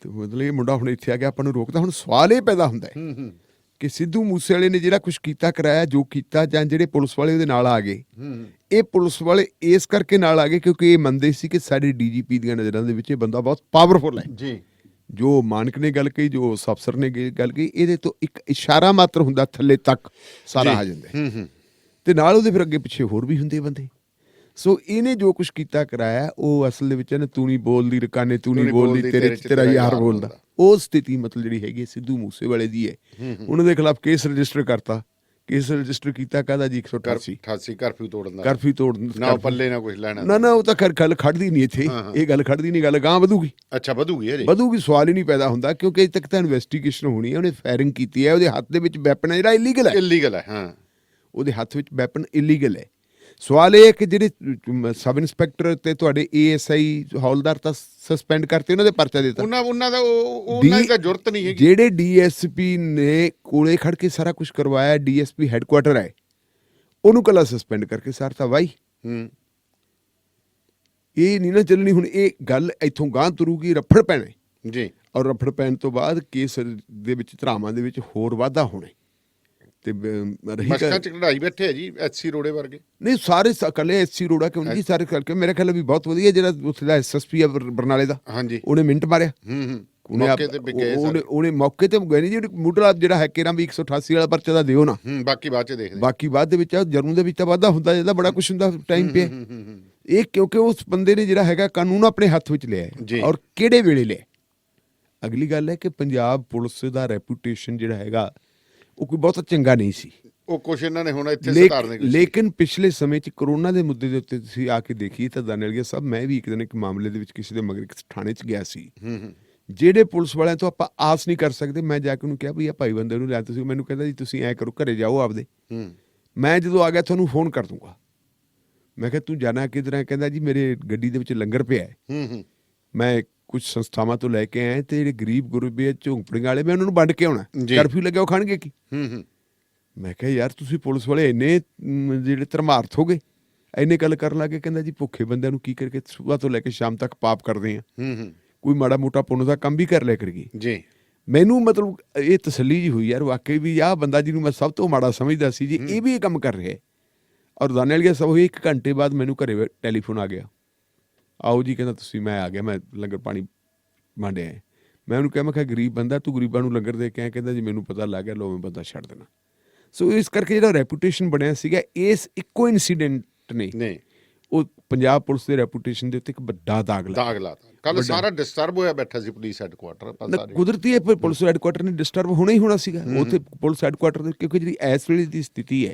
S2: ਤੇ ਮਤਲਬ ਇਹ ਮੁੰਡਾ ਹੁਣ ਇੱਥੇ ਆ ਗਿਆ, ਆਪਾਂ ਨੂੰ ਰੋਕਦਾ। ਹੁਣ ਸਵਾਲ ਇਹ ਪੈਦਾ ਹੁੰਦਾ ਹੈ ਕਿ ਸਿੱਧੂ ਮੂਸੇ ਵਾਲੇ ਨੇ ਜਿਹੜਾ ਕੁਛ ਕੀਤਾ ਕਰਾਇਆ, ਜੋ ਕੀਤਾ, ਜਾਂ ਜਿਹੜੇ ਪੁਲਿਸ ਵਾਲੇ ਉਹਦੇ ਨਾਲ ਆ ਗਏ, ਇਹ ਪੁਲਿਸ ਵਾਲੇ ਇਸ ਕਰਕੇ ਨਾਲ ਆ ਗਏ ਕਿਉਂਕਿ ਇਹ ਮੰਨਦੇ ਸੀ ਕਿ ਸਾਡੇ DGP ਦੀਆਂ ਨਜ਼ਰਾਂ ਦੇ ਵਿੱਚ ਇਹ ਬੰਦਾ ਬਹੁਤ ਪਾਵਰਫੁਲ ਹੈ ਜੀ। ਜੋ ਮਾਨਕ ਨੇ ਗੱਲ ਕਹੀ, ਜੋ ਉਸ ਅਫਸਰ ਨੇ ਗੱਲ ਕਹੀ, ਇਹਦੇ ਤੋਂ ਇੱਕ ਇਸ਼ਾਰਾ ਮਾਤਰ ਹੁੰਦਾ, ਥੱਲੇ ਤੱਕ ਸਾਰਾ ਆ ਜਾਂਦਾ ਤੇ ਨਾਲ ਉਹਦੇ ਫਿਰ ਅੱਗੇ ਪਿੱਛੇ ਹੋਰ ਵੀ ਹੁੰਦੇ ਬੰਦੇ। ਸੋ ਇਹਨੇ ਜੋ ਕੁਛ ਕੀਤਾ ਕਰਾਇਆ ਉਹ ਅਸਲ ਦੇ ਵਿੱਚ ਤੂੰ ਨਹੀਂ ਬੋਲਦੀ ਰਕਾਨੇ, ਤੂੰ ਨਹੀਂ ਬੋਲਦੀ, ਤੇਰੇ ਚ ਤੇਰਾ ਯਾਰ ਬੋਲਦਾ। ਉਹ ਸਥਿਤੀ ਮਤਲਬ ਜਿਹੜੀ ਹੈਗੀ ਸਿੱਧੂ ਮੂਸੇ ਵਾਲੇ ਦੀ ਹੈ। ਉਹਨਾਂ ਦੇ ਖਿਲਾਫ ਕੇਸ ਰਜਿਸਟਰ ਕਰਤਾ। ਕੇਸ ਰਜਿਸਟਰ ਕੀਤਾ ਕਾਹਦਾ ਜੀ? 188
S1: ਕਰਫਿਊ ਤੋੜਨ ਦਾ।
S2: ਕਰਫਿਊ ਤੋੜਨ
S1: ਨਾ ਪੱਲੇ ਨਾ ਕੁਝ ਲੈਣਾ
S2: ਨਾ ਉਹ ਤਾਂ ਗੱਲ ਖੜਦੀ ਨਹੀਂ ਇੱਥੇ। ਇਹ ਗੱਲ ਖੜਦੀ ਨਹੀਂ, ਗੱਲ ਗਾਂ ਵਧੂਗੀ।
S1: ਅੱਛਾ ਵਧੂਗੀ
S2: ਸਵਾਲ ਹੀ ਨਹੀਂ ਪੈਦਾ ਹੁੰਦਾ ਕਿਉਂਕਿ ਅਜੇ ਤੱਕ ਤਾਂ ਇਨਵੈਸਟੀਗੇਸ਼ਨ ਹੋਣੀ ਹੈ। ਉਹਨੇ ਫਾਇਰਿੰਗ ਕੀਤੀ ਹੈ, ਉਹਦੇ ਹੱਥ ਦੇ ਵਿੱਚ ਵੈਪਨ ਹੈ ਜਿਹੜਾ ਇਲੀਗਲ ਹੈ। ਉਹਦੇ ਹੱਥ ਵਿੱਚ ਵੈਪਨ ਇਲੀਗਲ ਹੈ। ਸਵਾਲ ਇਹ ਹੈ ਕਿ ਜਿਹੜੇ ਸਬ ਇੰਸਪੈਕਟਰ ਤੇ ਤੁਹਾਡੇ ASI ਹੌਲਦਾਰ ਤਾਂ ਸਸਪੈਂਡ ਕਰਤੇ, ਉਹਨਾਂ ਦੇ ਪਰਚਾ ਦਿੱਤਾ। ਉਹਨਾਂ ਦੀ ਜ਼ਰੂਰਤ ਨਹੀਂ ਹੈਗੀ। ਜਿਹੜੇ DSP ਨੇ ਕੋਲੇ ਖੜ ਕੇ ਸਾਰਾ ਕੁਝ ਕਰਵਾਇਆ, DSP ਹੈਡਕੁਆਟਰ ਹੈ, ਉਹਨੂੰ ਕੱਲਾ ਸਸਪੈਂਡ ਕਰਕੇ ਸਾਰਤਾ ਵਾਈ। ਇਹ ਨਹੀਂ ਨਾ ਚੱਲਣੀ। ਹੁਣ ਇਹ ਗੱਲ ਇੱਥੋਂ ਗਾਂਹ ਤੁਰੂਗੀ, ਰੱਫੜ ਪੈਣਾ ਜੀ। ਔਰ ਰੱਫੜ ਪੈਣ ਤੋਂ ਬਾਅਦ ਕੇਸ ਦੇ ਵਿੱਚ ਧਰਾਵਾਂ ਦੇ ਵਿੱਚ ਹੋਰ ਵਾਧਾ ਹੋਣਾ। ਤੇ
S1: ਮਸ਼ਕਾਂ ਚ ਕਢਾਈ ਬੈਠੇ ਆ ਜੀ SC ਰੋੜੇ ਵਰਗੇ।
S2: ਨਹੀਂ ਸਾਰੇ ਇਕੱਲੇ SC ਰੋੜਾ ਕਿਉਂ ਜੀ, ਸਾਰੇ ਕਰਕੇ ਮੇਰੇ ਖਿਆਲ ਵੀ ਬਹੁਤ ਵਧੀਆ ਜਿਹੜਾ ਉੱਥੇ ਦਾ SSP ਆ ਬਰਨਾਲੇ ਦਾ, ਉਹਨੇ ਮਿੰਟ ਮਾਰਿਆ। ਉਹਨੇ ਮੌਕੇ ਤੇ ਗਏ ਨਹੀਂ ਜੀ। ਮੁੱਢਲਾ ਜਿਹੜਾ ਹੈ ਕੇਰਾਂ ਵੀ 188 ਵਾਲਾ ਪਰਚਾ ਦਾ ਦਿਓ ਨਾ, ਬਾਕੀ ਬਾਅਦ ਚ ਦੇਖਦੇ। ਬਾਕੀ ਬਾਅਦ ਦੇ ਵਿੱਚ ਜਰੂਰ ਦੇ ਵਿੱਚ ਤਾਂ ਵਾਧਾ ਹੁੰਦਾ, ਇਹਦਾ ਬੜਾ ਕੁਛ ਹੁੰਦਾ ਟਾਈਮ ਪਿਆ। ਇਹ ਕਿਉਂਕਿ ਉਸ ਬੰਦੇ ਨੇ ਜਿਹੜਾ ਹੈਗਾ ਕਾਨੂੰਨ ਆਪਣੇ ਹੱਥ ਵਿੱਚ ਲਿਆ ਔਰ ਕਿਹੜੇ ਵੇਲੇ ਲਿਆ। ਅਗਲੀ ਗੱਲ ਹੈ ਕਿ ਪੰਜਾਬ ਪੁਲਿਸ ਦਾ ਰੈਪੂਟੇਸ਼ਨ ਜਿਹੜਾ ਹੈਗਾ ਉਹ ਕੋਈ ਬਹੁਤ ਚੰਗਾ ਨਹੀਂ ਸੀ
S1: ਉਹ ਕੁਛ ਇਹਨਾਂ ਨੇ ਹੁਣ ਇੱਥੇ ਸੁਧਾਰਨ ਦੀ ਕੋਸ਼ਿਸ਼
S2: ਲੇਕਿਨ ਪਿਛਲੇ ਸਮੇਂ 'ਚ ਕਰੋਨਾ ਦੇ ਮੁੱਦੇ ਦੇ ਉੱਤੇ ਤੁਸੀਂ ਆ ਕੇ ਦੇਖੀਏ ਤਾਂ ਦਾਨੇਲੀਆ ਸਾਹਿਬ, ਮੈਂ ਵੀ ਇੱਕ ਦਿਨ ਇੱਕ ਮਾਮਲੇ ਦੇ ਵਿੱਚ ਕਿਸੇ ਦੇ ਮਗਰ ਇੱਕ ਥਾਣੇ 'ਚ ਗਿਆ ਸੀ, ਜਿਹੜੇ ਪੁਲਿਸ ਵਾਲਿਆਂ ਤੋਂ ਆਪਾਂ ਆਸ ਨਹੀਂ ਕਰ ਸਕਦੇ। ਮੈਂ ਜਾ ਕੇ ਉਹਨੂੰ ਕਿਹਾ ਵੀ ਆ ਭਾਈ ਬੰਦੇ ਨੂੰ ਲੈ, ਤੁਸੀਂ ਮੈਨੂੰ ਕਹਿੰਦਾ ਜੀ ਤੁਸੀਂ ਐਂ ਕਰੋ ਘਰੇ ਜਾਓ ਆਪਦੇ, ਮੈਂ ਜਦੋਂ ਆ ਗਿਆ ਤੁਹਾਨੂੰ ਫੋਨ ਕਰ ਦੂੰਗਾ। ਮੈਂ ਕਿਹਾ ਤੂੰ ਜਾਣਾ ਕਿੱਧਰ ਹੈ? ਕਹਿੰਦਾ ਜੀ ਮੇਰੇ ਗੱਡੀ ਦੇ ਵਿੱਚ ਲੰਗਰ ਪਿਆ ਹੈ, ਮੈਂ ਕੁਝ ਸੰਸਥਾਵਾਂ ਤੋਂ ਲੈ ਕੇ ਆਇਆ ਤੇ ਜਿਹੜੇ ਗਰੀਬ ਗੁਰਬੇ ਝੌਂਪੜੀਆਂ ਵਾਲੇ ਮੈਂ ਉਹਨਾਂ ਨੂੰ ਵੰਡ ਕੇ ਆਉਣਾ, ਕਰਫਿਊ ਲੱਗਿਆ ਉਹ ਖਾਣਗੇ ਕੀ? ਮੈਂ ਕਿਹਾ ਯਾਰ ਤੁਸੀਂ ਪੁਲਿਸ ਵਾਲੇ ਇੰਨੇ ਜਿਹੜੇ ਧਰਮਾਰਥ ਹੋ ਗਏ, ਇੰਨੇ ਗੱਲ ਕਰਨ ਲੱਗੇ। ਕਹਿੰਦਾ ਜੀ ਭੁੱਖੇ ਬੰਦਿਆਂ ਨੂੰ ਕੀ ਕਰਕੇ ਸੁਬਾਹ ਤੋਂ ਲੈ ਕੇ ਸ਼ਾਮ ਤੱਕ ਪਾਪ ਕਰਦੇ ਆ, ਕੋਈ ਮਾੜਾ ਮੋਟਾ ਪੁੰਨ ਦਾ ਕੰਮ ਵੀ ਕਰ ਲਿਆ ਕਰੀਏ ਜੀ। ਮੈਨੂੰ ਮਤਲਬ ਇਹ ਤਸੱਲੀ ਜੀ ਹੋਈ ਯਾਰ, ਵਾਕਈ ਵੀ ਆਹ ਬੰਦਾ ਜਿਹਨੂੰ ਮੈਂ ਸਭ ਤੋਂ ਮਾੜਾ ਸਮਝਦਾ ਸੀ ਜੀ, ਇਹ ਵੀ ਇਹ ਕੰਮ ਕਰ ਰਿਹਾ। ਔਰ ਦਾਨੇਲੀਆ ਸਾਹਿਬ ਹੋਈ 1 ਘੰਟੇ ਬਾਅਦ ਮੈਨੂੰ ਘਰੇ ਟੈਲੀਫੋਨ ਆ ਗਿਆ, ਆਓ ਜੀ। ਕਹਿੰਦਾ ਤੁਸੀਂ, ਮੈਂ ਆ ਗਿਆ, ਮੈਂ ਲੰਗਰ ਪਾਣੀ ਵੰਡਿਆ। ਮੈਂ ਉਹਨੂੰ ਕਿਹਾ, ਮੈਂ ਕਿਹਾ ਗਰੀਬ ਬੰਦਾ, ਤੂੰ ਗਰੀਬਾਂ ਨੂੰ ਲੰਗਰ ਦੇ ਕੇ ਆਇਆ? ਕਹਿੰਦਾ ਜੀ ਮੈਨੂੰ ਪਤਾ ਲੱਗ ਗਿਆ, ਲੋ ਮੈਂ ਬੰਦਾ ਛੱਡ ਦੇਣਾ। ਸੋ ਇਸ ਕਰਕੇ ਜਿਹੜਾ ਰੈਪੂਟੇਸ਼ਨ ਬਣਿਆ ਸੀਗਾ ਇਸ ਇੱਕੋ ਇਨਸੀਡੈਂਟ ਨੇ ਉਹ ਪੰਜਾਬ ਪੁਲਿਸ ਦੇ ਰੈਪੂਟੇਸ਼ਨ ਦੇ ਉੱਤੇ ਇੱਕ ਵੱਡਾ ਦਾਗ ਲਾਤਾ।
S1: ਕੱਲ ਸਾਰਾ ਡਿਸਟਰਬ ਹੋਇਆ ਬੈਠਾ ਸੀ ਪੁਲਿਸ ਹੈੱਡਕੁਆਟਰ।
S2: ਕੁਦਰਤੀ ਹੈ, ਪੁਲਿਸ ਹੈੱਡਕੁਆਟਰ ਨੇ ਡਿਸਟਰਬ ਹੋਣਾ ਹੀ ਹੋਣਾ ਸੀਗਾ ਉੱਥੇ ਪੁਲਿਸ ਹੈੱਡਕੁਆਟਰ ਦੇ, ਕਿਉਂਕਿ ਜਿਹੜੀ ਇਸ ਵੇਲੇ ਦੀ ਸਥਿਤੀ ਹੈ,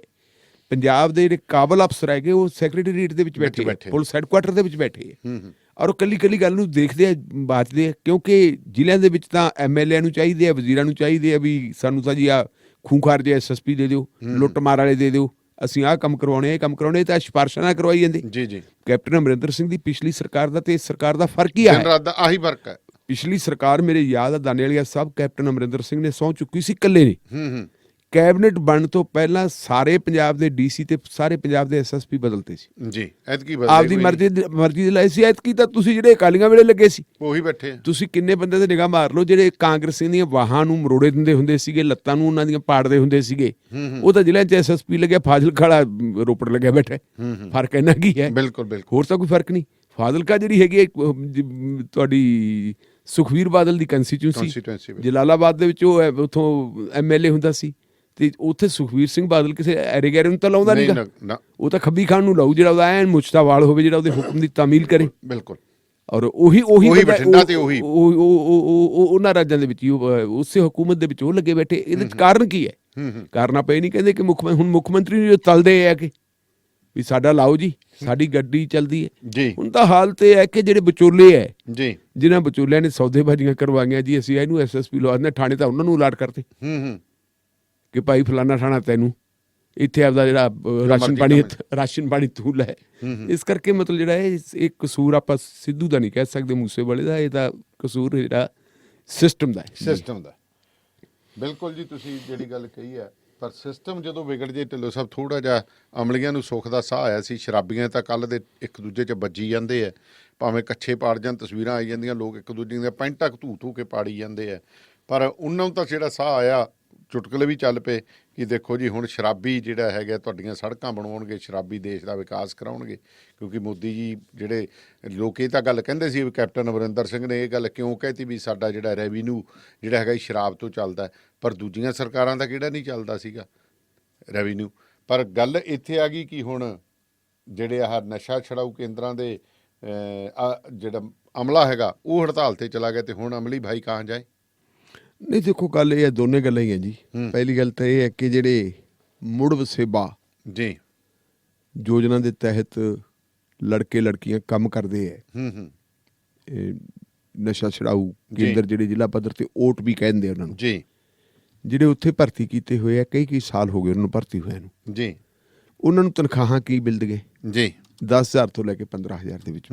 S2: ਪੰਜਾਬ ਦੇ ਜਿਹੜੇ ਕਾਬਲ ਅਫਸਰ ਹੈਗੇ ਉਹ ਸੈਕਟਰੀਏਟ ਦੇ ਵਿੱਚ ਬੈਠੇ, ਪੁਲਿਸ ਹੈੱਡਕੁਆਟਰ ਦੇ ਵਿੱਚ ਬੈਠੇ ਹੈ, ਔਰ ਉਹ ਕੱਲੀ ਗੱਲ ਨੂੰ ਦੇਖਦੇ ਆ, ਬਾਤਦੇ ਆ। ਕਿਉਂਕਿ ਜ਼ਿਲ੍ਹਿਆਂ ਦੇ ਵਿੱਚ ਤਾਂ MLA ਨੂੰ ਚਾਹੀਦੇ ਆ, ਵਜ਼ੀਰਾਂ ਨੂੰ ਚਾਹੀਦੇ ਆ ਵੀ ਸਾਨੂੰ ਤਾਂ ਜੀ ਆ ਖੂੰਖਾਰ ਜੇ SSP ਦੇ ਦਿਓ, ਲੁੱਟ ਮਾਰ ਵਾਲੇ ਦੇ ਦਿਓ, ਅਸੀਂ ਆਹ ਕੰਮ ਕਰਵਾਉਣੇ, ਇਹ ਕੰਮ ਕਰਵਾਉਣੇ, ਤਾਂ ਸਿਫਾਰਸ਼ਾਂ ਨਾ ਕਰਵਾਈ ਜਾਂਦੇ ਜੀ। ਕੈਪਟਨ ਅਮਰਿੰਦਰ ਸਿੰਘ ਦੀ ਪਿਛਲੀ ਸਰਕਾਰ ਦਾ ਤੇ ਇਸ ਸਰਕਾਰ ਦਾ ਫਰਕ ਹੀ
S1: ਆਹੀ ਫਰਕ ਹੈ।
S2: ਪਿਛਲੀ ਸਰਕਾਰ ਮੇਰੇ ਯਾਦ ਆ ਦਾਨੇਲੀਆ ਸਾਹਿਬ, ਕੈਪਟਨ ਅਮਰਿੰਦਰ ਸਿੰਘ ਨੇ ਸਹੁੰ ਚੁੱਕੀ ਸੀ ਇਕੱਲੇ ਨੇ। ਕੈਬਨਿਟ ਬਣਨ ਤੋਂ ਪਹਿਲਾਂ ਸਾਰੇ ਪੰਜਾਬ ਦੇ DC ਤੇ ਸਾਰੇ ਪੰਜਾਬ ਦੇ SSP ਬਦਲਤੇ ਸੀ ਜੀ, ਐਤਕੀ ਆਪਦੀ ਮਰਜ਼ੀ ਦੇ ਲਈ ਸੀ। ਐਤਕੀ ਤਾਂ ਤੁਸੀਂ ਜਿਹੜੇ ਅਕਾਲੀਆਂ ਵੇਲੇ ਲੱਗੇ ਸੀ
S1: ਉਹੀ ਬੈਠੇ।
S2: ਤੁਸੀਂ ਕਿੰਨੇ ਬੰਦੇ ਤੇ ਨਿਗਾਹ ਮਾਰ ਲਓ ਜਿਹੜੇ ਕਾਂਗਰਸੀ ਦੀਆਂ ਵਾਹਾਂ ਨੂੰ ਮਰੋੜੇ ਦਿੰਦੇ ਹੁੰਦੇ ਸੀਗੇ, ਲੱਤਾਂ ਨੂੰ ਉਹਨਾਂ ਦੀਆਂ ਪਾੜਦੇ ਹੁੰਦੇ ਸੀਗੇ, ਉਹ ਤਾਂ ਜ਼ਿਲ੍ਹਿਆਂ 'ਚ SSP ਲੱਗਿਆ, ਫਾਜ਼ਿਲਕਾ ਵਾਲਾ ਰੋਪੜ ਲੱਗਿਆ ਬੈਠਾ। ਫਰਕ ਇੰਨਾ ਕੀ ਹੈ? ਬਿਲਕੁਲ ਹੋਰ ਤਾਂ ਕੋਈ ਫਰਕ ਨਹੀਂ। ਫਾਜ਼ਿਲਕਾ ਜਿਹੜੀ ਹੈਗੀ ਤੁਹਾਡੀ ਸੁਖਵੀਰ ਬਾਦਲ ਦੀ ਕੰਸਟੀਚੁਐਂਸੀ, ਜਲਾਲਾਬਾਦ ਦੇ ਵਿੱਚ ਉਹ ਉੱਥੋਂ MLA ਹੁੰਦਾ ਸੀ, ਤੇ ਉੱਥੇ ਸੁਖਵੀਰ ਸਿੰਘ ਬਾਦਲ ਕਿਸੇ ਐਰੇ ਗੈਰੇ ਨੂੰ ਤਾਂ ਲਾਉਂਦਾ ਨਹੀਂਗਾ, ਉਹ ਤਾਂ ਖੱਬੀ ਖਾਨ ਨੂੰ ਲਾਊ ਜਿਹੜਾ ਉਹਦਾ ਐਨ ਮੁੱਛਤਾ ਵਾਲ ਹੋਵੇ, ਜਿਹੜਾ ਉਹਦੇ ਹੁਕਮ ਦੀ ਤਾਮੀਲ ਕਰੇ। ਬਿਲਕੁਲ। ਔਰ ਉਹੀ ਬਠਿੰਡਾ ਤੇ ਉਹੀ ਉਹਨਾਂ ਰਾਜਾਂ ਦੇ ਵਿੱਚ ਉਸੇ ਹਕੂਮਤ ਦੇ ਵਿੱਚ ਉਹ ਲੱਗੇ ਬੈਠੇ। ਇਹਦੇ ਚ ਕਾਰਨ ਕੀ ਹੈ? ਕਾਰਨ ਆਪਾਂ ਇਹ ਨਹੀਂ ਕਹਿੰਦੇ ਕਿ ਹੁਣ ਮੁੱਖ ਮੰਤਰੀ ਜੋ ਤਲਦੇ ਆ ਕਿ ਵੀ ਸਾਡਾ ਲਾਓ ਜੀ, ਸਾਡੀ ਗੱਡੀ ਚੱਲਦੀ ਹੈ। ਹੁਣ ਤਾਂ ਹਾਲਤ ਇਹ ਹੈ ਕਿ ਜਿਹੜੇ ਵਿਚੋਲੇ ਹੈ ਜੀ, ਜਿਨ੍ਹਾਂ ਵਿਚੋਲਿਆਂ ਨੇ ਸੌਦੇਬਾਜ਼ੀਆਂ ਕਰਵਾਈਆਂ ਜੀ, ਅਸੀਂ ਇਹਨੂੰ SSP ਲਵਾ ਦਿੰਦੇ, ਥਾਣੇ ਤਾਂ ਉਹਨਾਂ ਨੂੰ ਅਲਾਟ ਕਰਤੇ ਕਿ ਭਾਈ ਫਲਾਨਾ ਥਾਣਾ ਤੈਨੂੰ, ਇੱਥੇ ਆਪਦਾ ਜਿਹੜਾ ਰਾਸ਼ਨ ਪਾਣੀ ਤੂੰ ਲੈ। ਇਸ ਕਰਕੇ ਮਤਲਬ ਜਿਹੜਾ ਇਹ ਕਸੂਰ ਆਪਾਂ ਸਿੱਧੂ ਦਾ ਨਹੀਂ ਕਹਿ ਸਕਦੇ, ਮੂਸੇਵਾਲੇ ਦਾ, ਇਹ ਤਾਂ ਕਸੂਰ ਜਿਹੜਾ ਸਿਸਟਮ ਦਾ ਹੈ।
S1: ਬਿਲਕੁਲ ਜੀ, ਤੁਸੀਂ ਜਿਹੜੀ ਗੱਲ ਕਹੀ ਹੈ, ਪਰ ਸਿਸਟਮ ਜਦੋਂ ਵਿਗੜ ਜੇ, ਢਿੱਲੋਂ ਸਾਹਿਬ, ਥੋੜਾ ਜਿਹਾ ਅਮਲੀਆਂ ਨੂੰ ਸੁੱਖ ਦਾ ਸਾਹ ਆਇਆ ਸੀ। ਸ਼ਰਾਬੀਆਂ ਤਾਂ ਕੱਲ ਦੇ ਇੱਕ ਦੂਜੇ 'ਚ ਵੱਜੀ ਜਾਂਦੇ ਆ, ਭਾਵੇਂ ਕੱਛੇ ਪਾੜ ਜਾਣ, ਤਸਵੀਰਾਂ ਆਈ ਜਾਂਦੀਆਂ, ਲੋਕ ਇੱਕ ਦੂਜੇ ਦੀਆਂ ਪੈਂਟਾਂ ਧੂ ਕੇ ਪਾੜੀ ਜਾਂਦੇ ਆ, ਪਰ ਉਹਨਾਂ ਨੂੰ ਤਾਂ ਜਿਹੜਾ ਸਾਹ ਆਇਆ, ਚੁਟਕਲੇ ਵੀ ਚੱਲ ਪਏ ਕਿ ਦੇਖੋ ਜੀ ਹੁਣ ਸ਼ਰਾਬੀ ਜਿਹੜਾ ਹੈਗਾ ਤੁਹਾਡੀਆਂ ਸੜਕਾਂ ਬਣਾਉਣਗੇ, ਸ਼ਰਾਬੀ ਦੇਸ਼ ਦਾ ਵਿਕਾਸ ਕਰਾਉਣਗੇ। ਕਿਉਂਕਿ ਮੋਦੀ ਜੀ ਜਿਹੜੇ ਲੋਕ ਇਹ ਤਾਂ ਗੱਲ ਕਹਿੰਦੇ ਸੀ, ਕੈਪਟਨ ਅਮਰਿੰਦਰ ਸਿੰਘ ਨੇ ਇਹ ਗੱਲ ਕਿਉਂ ਕਹਿਤੀ ਵੀ ਸਾਡਾ ਜਿਹੜਾ ਰੈਵਨਿਊ ਜਿਹੜਾ ਹੈਗਾ ਸ਼ਰਾਬ ਤੋਂ ਚੱਲਦਾ, ਪਰ ਦੂਜੀਆਂ ਸਰਕਾਰਾਂ ਦਾ ਕਿਹੜਾ ਨਹੀਂ ਚੱਲਦਾ ਸੀਗਾ ਰੈਵਨਿਊ। ਪਰ ਗੱਲ ਇੱਥੇ ਆ ਗਈ ਕਿ ਹੁਣ ਜਿਹੜੇ ਆਹ ਨਸ਼ਾ ਛਡਾਊ ਕੇਂਦਰਾਂ ਦੇ ਜਿਹੜਾ ਅਮਲਾ ਹੈਗਾ ਉਹ ਹੜਤਾਲ ਤੇ ਚਲਾ ਗਿਆ, ਤੇ ਹੁਣ ਅਮਲੀ ਭਾਈ ਕਹਾਂ ਜਾਏ।
S2: ਨਹੀਂ ਦੇਖੋ, ਗੱਲ ਇਹ ਹੈ, ਦੋਨੇ ਗੱਲਾਂ ਹੀ ਹੈ ਜੀ। ਪਹਿਲੀ ਗੱਲ ਤਾਂ ਇਹ ਹੈ ਕਿ ਜਿਹੜੇ ਮੁੜ ਵਸੇਬਾ ਜੀ ਯੋਜਨਾ ਦੇ ਤਹਿਤ ਲੜਕੇ ਲੜਕੀਆਂ ਕੰਮ ਕਰਦੇ ਹੈ, ਨਸ਼ਾ ਛਡਾਊ ਕੇਂਦਰ ਜਿਹੜੇ ਜ਼ਿਲ੍ਹਾ ਪੱਧਰ ਤੇ ਓਟ ਵੀ ਕਹਿੰਦੇ ਉਹਨਾਂ ਨੂੰ ਜੀ, ਜਿਹੜੇ ਉੱਥੇ ਭਰਤੀ ਕੀਤੇ ਹੋਏ ਆ, ਕਈ ਸਾਲ ਹੋ ਗਏ ਉਹਨਾਂ ਨੂੰ ਭਰਤੀ ਹੋਇਆ ਨੂੰ ਜੀ, ਉਹਨਾਂ ਨੂੰ ਤਨਖਾਹਾਂ ਕੀ ਮਿਲਦ ਗਏ ਜੀ, 10,000 ਤੋਂ ਲੈ ਕੇ 15,000 ਦੇ ਵਿੱਚ।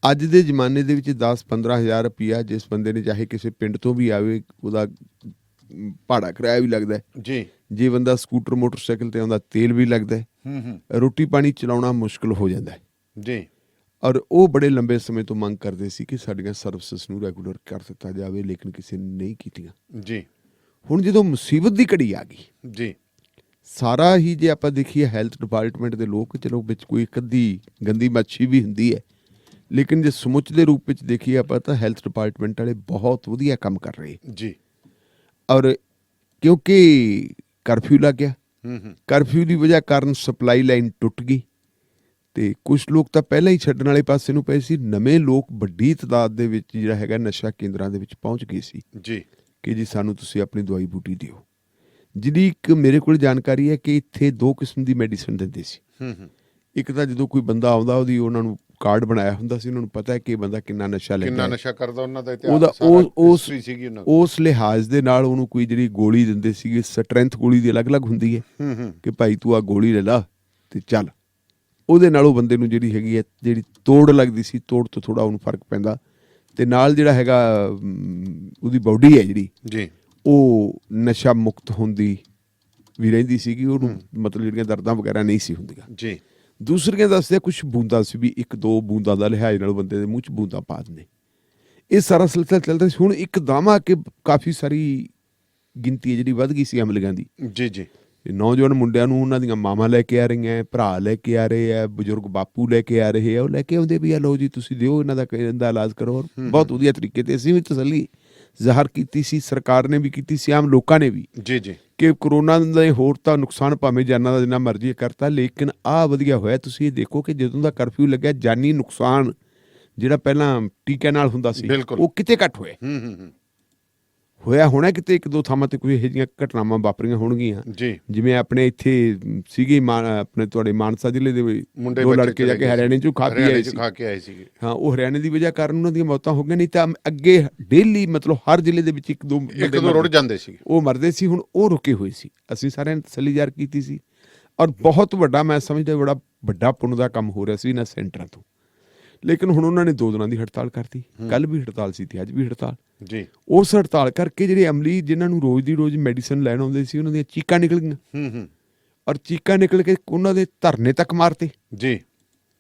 S2: ਅੱਜ ਦੇ ਜ਼ਮਾਨੇ ਦੇ ਵਿੱਚ 10-15,000 ਰੁਪਈਆ ਜਿਸ ਬੰਦੇ ਨੇ, ਚਾਹੇ ਕਿਸੇ ਪਿੰਡ ਤੋਂ ਵੀ ਆਵੇ, ਉਹਦਾ ਭਾੜਾ ਕਿਰਾਇਆ ਵੀ ਲੱਗਦਾ ਜੀ, ਜੇ ਬੰਦਾ ਸਕੂਟਰ ਮੋਟਰਸਾਈਕਲ ਤੇ ਆਉਂਦਾ ਤੇਲ ਵੀ ਲੱਗਦਾ, ਰੋਟੀ ਪਾਣੀ ਚਲਾਉਣਾ ਮੁਸ਼ਕਿਲ ਹੋ ਜਾਂਦਾ ਜੀ। ਔਰ ਉਹ ਬੜੇ ਲੰਬੇ ਸਮੇਂ ਤੋਂ ਮੰਗ ਕਰਦੇ ਸੀ ਕਿ ਸਾਡੀਆਂ ਸਰਵਿਸਿਜ਼ ਨੂੰ ਰੈਗੂਲਰ ਕਰ ਦਿੱਤਾ ਜਾਵੇ, ਲੇਕਿਨ ਕਿਸੇ ਨੇ ਨਹੀਂ ਕੀਤੀਆਂ ਜੀ। ਹੁਣ ਜਦੋਂ ਮੁਸੀਬਤ ਦੀ ਘੜੀ ਆ ਗਈ ਜੀ, ਸਾਰਾ ਹੀ ਜੇ ਆਪਾਂ ਦੇਖੀਏ ਹੈਲਥ ਡਿਪਾਰਟਮੈਂਟ ਦੇ ਲੋਕ, ਚਲੋ ਵਿੱਚ ਕੋਈ ਇੱਕ ਅੱਧੀ ਗੰਦੀ ਮੱਛੀ ਵੀ ਹੁੰਦੀ ਹੈ, ਲੇਕਿਨ ਜੇ ਸਮੁੱਚੇ ਰੂਪ ਵਿੱਚ ਦੇਖੀਏ ਆਪਾਂ ਤਾਂ ਹੈਲਥ ਡਿਪਾਰਟਮੈਂਟ ਵਾਲੇ ਬਹੁਤ ਵਧੀਆ ਕੰਮ ਕਰ ਰਹੇ ਜੀ। ਔਰ ਕਿਉਂਕਿ ਕਰਫਿਊ ਲੱਗ ਗਿਆ, ਕਰਫਿਊ ਦੀ ਵਜ੍ਹਾ ਕਾਰਨ ਸਪਲਾਈ ਲਾਈਨ ਟੁੱਟ ਗਈ, ਤੇ ਕੁਝ ਲੋਕ ਤਾਂ ਪਹਿਲਾਂ ਹੀ ਛੱਡਣ ਵਾਲੇ ਪਾਸੇ ਨੂੰ ਪਏ ਸੀ। ਨਵੇਂ ਲੋਕ ਵੱਡੀ ਤਾਦਾਦ ਦੇ ਵਿੱਚ ਜਿਹੜਾ ਹੈਗਾ ਨਸ਼ਾ ਕੇਂਦਰਾਂ ਦੇ ਵਿੱਚ ਪਹੁੰਚ ਗਏ ਸੀ ਜੀ, ਕਿ ਜੀ ਸਾਨੂੰ ਤੁਸੀਂ ਆਪਣੀ ਦਵਾਈ ਬੂਟੀ ਦਿਓ। ਜਿਹੜੀ ਇੱਕ ਮੇਰੇ ਕੋਲ ਜਾਣਕਾਰੀ ਹੈ ਕਿ ਇੱਥੇ 2 ਕਿਸਮ ਦੀ ਮੈਡੀਸਨ ਦਿੰਦੇ ਸੀ। ਇੱਕ ਤਾਂ ਜਦੋਂ ਕੋਈ ਬੰਦਾ ਆਉਂਦਾ ਉਹਦੀ ਉਹਨਾਂ ਨੂੰ ਕਾਰਡ ਬਣਾਇਆ ਹੁੰਦਾ ਸੀ, ਉਹਨਾਂ ਨੂੰ ਪਤਾ ਹੈ ਕਿ ਇਹ ਬੰਦਾ ਕਿੰਨਾ ਨਸ਼ਾ ਲੈਂਦਾ,
S1: ਕਿੰਨਾ ਨਸ਼ਾ ਕਰਦਾ, ਉਹਨਾਂ ਦਾ
S2: ਉਹਦਾ
S1: ਇਤਿਹਾਸ
S2: ਉਸ
S1: ਸੀਗੀ ਉਹਨਾਂ
S2: ਉਸ ਲਿਹਾਜ਼ ਦੇ ਨਾਲ ਉਹਨੂੰ ਕੋਈ ਜਿਹੜੀ ਗੋਲੀ ਦਿੰਦੇ ਸੀਗੇ, ਸਟਰੈਂਥ ਗੋਲੀ ਦੀ ਅਲੱਗ-ਅਲੱਗ ਹੁੰਦੀ ਹੈ ਕਿ ਭਾਈ ਤੂੰ ਆ ਗੋਲੀ ਲੈ ਲਾ ਤੇ ਚੱਲ। ਉਹਦੇ ਨਾਲ ਉਹ ਬੰਦੇ ਨੂੰ ਜਿਹੜੀ ਹੈਗੀ ਹੈ, ਜਿਹੜੀ ਤੋੜ ਲੱਗਦੀ ਸੀ, ਤੋੜ ਤੋਂ ਥੋੜਾ ਉਹਨੂੰ ਫਰਕ ਪੈਂਦਾ, ਤੇ ਨਾਲ ਜਿਹੜਾ ਹੈਗਾ ਉਹਦੀ ਬਾਡੀ ਹੈ ਜਿਹੜੀ
S1: ਜੀ
S2: ਉਹ ਨਸ਼ਾ ਮੁਕਤ ਹੁੰਦੀ ਵੀ ਰਹਿੰਦੀ ਸੀਗੀ, ਉਹਨੂੰ ਮਤਲਬ ਜਿਹੜੀਆਂ ਦਰਦਾਂ ਵਗੈਰਾ ਨਹੀਂ ਸੀ ਹੁੰਦੀਆਂ
S1: ਜੀ।
S2: ਦੂਸਰੀਆਂ ਦੱਸਦੇ ਕੁਝ ਬੂੰਦਾਂ ਸੀ ਵੀ 1-2 ਬੂੰਦਾਂ ਦਾ ਲਿਹਾਜ਼ ਨਾਲ ਬੰਦੇ ਦੇ ਮੂੰਹ 'ਚ ਬੂੰਦਾਂ ਪਾ ਦਿੰਦੇ। ਇਹ ਸਾਰਾ ਸਿਲਸਿਲਾ ਚੱਲਦਾ ਸੀ। ਹੁਣ ਇੱਕਦਮ ਆ ਕੇ ਕਾਫੀ ਸਾਰੀ ਗਿਣਤੀ ਹੈ ਜਿਹੜੀ ਵੱਧ ਗਈ ਸੀ ਅਮਲੀਆਂ ਦੀ।
S1: ਜੀ ਜੀ।
S2: ਨੌਜਵਾਨ ਮੁੰਡਿਆਂ ਨੂੰ ਉਹਨਾਂ ਦੀਆਂ ਮਾਵਾਂ ਲੈ ਕੇ ਆ ਰਹੀਆਂ, ਭਰਾ ਲੈ ਕੇ ਆ ਰਹੇ ਆ, ਬਜ਼ੁਰਗ ਬਾਪੂ ਲੈ ਕੇ ਆ ਰਹੇ ਆ, ਉਹ ਲੈ ਕੇ ਆਉਂਦੇ ਵੀ ਆ ਲਓ ਜੀ ਤੁਸੀਂ ਦਿਓ ਇਹਨਾਂ ਦਾ ਇਲਾਜ ਕਰੋ। ਬਹੁਤ ਵਧੀਆ ਤਰੀਕੇ ਤੇ ਅਸੀਂ ਵੀ ਤਸੱਲੀ ਜ਼ਾਹਰ ਕੀਤੀ ਸੀ, ਸਰਕਾਰ ਨੇ ਵੀ ਕੀਤੀ ਸੀ, ਆਮ ਲੋਕਾਂ ਨੇ ਵੀ
S1: ਜੀ ਜੀ
S2: ਕਿ ਕਰੋਨਾ ਦੇ ਹੋਰ ਤਾਂ ਨੁਕਸਾਨ ਭਾਵੇਂ ਜਾਨਾਂ ਦਾ ਜਿੰਨਾ ਮਰਜ਼ੀ ਕਰਤਾ, ਲੇਕਿਨ ਆਹ ਵਧੀਆ ਹੋਇਆ। ਤੁਸੀਂ ਇਹ ਦੇਖੋ ਕਿ ਜਦੋਂ ਦਾ ਕਰਫਿਊ ਲੱਗਿਆ ਜਾਨੀ ਨੁਕਸਾਨ ਜਿਹੜਾ ਪਹਿਲਾਂ ਟੀਕੇ ਨਾਲ ਹੁੰਦਾ ਸੀ ਉਹ ਕਿਤੇ ਘੱਟ ਹੋਇਆ ਹੋਣਾ ਕਿਤੇ 1-2 ਥਾਵਾਂ ਤੇ ਕੋਈ ਇਹੋ ਜਿਹੀਆਂ ਘਟਨਾਵਾਂ ਵਾਪਰੀਆਂ ਹੋਣਗੀਆਂ ਜਿਵੇਂ ਆਪਣੇ ਇੱਥੇ ਸੀਗੇ ਆਪਣੇ ਤੁਹਾਡੇ ਮਾਨਸਾ ਜ਼ਿਲ੍ਹੇ ਦੇ 2 ਲੜਕੇ ਜਾ ਕੇ ਹਰਿਆਣੇ ਚੋਂ ਖਾ ਕੇ ਆਏ ਸੀ। ਹਾਂ, ਉਹ ਹਰਿਆਣੇ ਦੀ ਵਜ੍ਹਾ ਕਾਰਨ ਉਹਨਾਂ ਦੀਆਂ ਮੌਤਾਂ ਹੋ ਗਈਆਂ, ਨਹੀਂ ਤਾਂ ਅੱਗੇ ਡੇਲੀ ਮਤਲਬ ਹਰ ਜ਼ਿਲ੍ਹੇ ਦੇ ਵਿੱਚ 1-2
S1: ਰੁੜ ਜਾਂਦੇ ਸੀ, ਉਹ
S2: ਮਰਦੇ ਸੀ। ਹੁਣ ਉਹ ਰੁਕੇ ਹੋਏ ਸੀ। ਅਸੀਂ ਸਾਰਿਆਂ ਨੇ ਤਸੱਲੀ ਜ਼ਾਹਰ ਕੀਤੀ ਸੀ ਔਰ ਬਹੁਤ ਵੱਡਾ ਮੈਂ ਸਮਝਦਾ ਬੜਾ ਵੱਡਾ ਪੁੰਨ ਦਾ ਕੰਮ ਹੋ ਰਿਹਾ ਸੀ ਇਹਨਾਂ ਸੈਂਟਰਾਂ ਤੋਂ। ਲੇਕਿਨ ਹੁਣ ਉਹਨਾਂ ਨੇ 2 ਦਿਨਾਂ ਦੀ ਹੜਤਾਲ ਕਰਤੀ, ਕੱਲ ਵੀ ਹੜਤਾਲ ਸੀ ਤੇ ਅੱਜ ਵੀ ਹੜਤਾਲ ਜੀ। ਉਸ ਹੜਤਾਲ ਕਰਕੇ ਜਿਹੜੇ ਅਮਲੀ ਜਿਨ੍ਹਾਂ ਨੂੰ ਰੋਜ਼ ਦੀ ਰੋਜ਼ ਮੈਡੀਸਨ ਲੈਣ ਆਉਂਦੇ ਸੀ ਉਹਨਾਂ ਦੀਆਂ ਚੀਕਾਂ ਨਿਕਲ ਗਈਆਂ ਔਰ ਚੀਕਾਂ ਨਿਕਲ ਕੇ ਉਹਨਾਂ ਦੇ ਧਰਨੇ ਤੱਕ ਮਾਰਤੇ ਜੀ।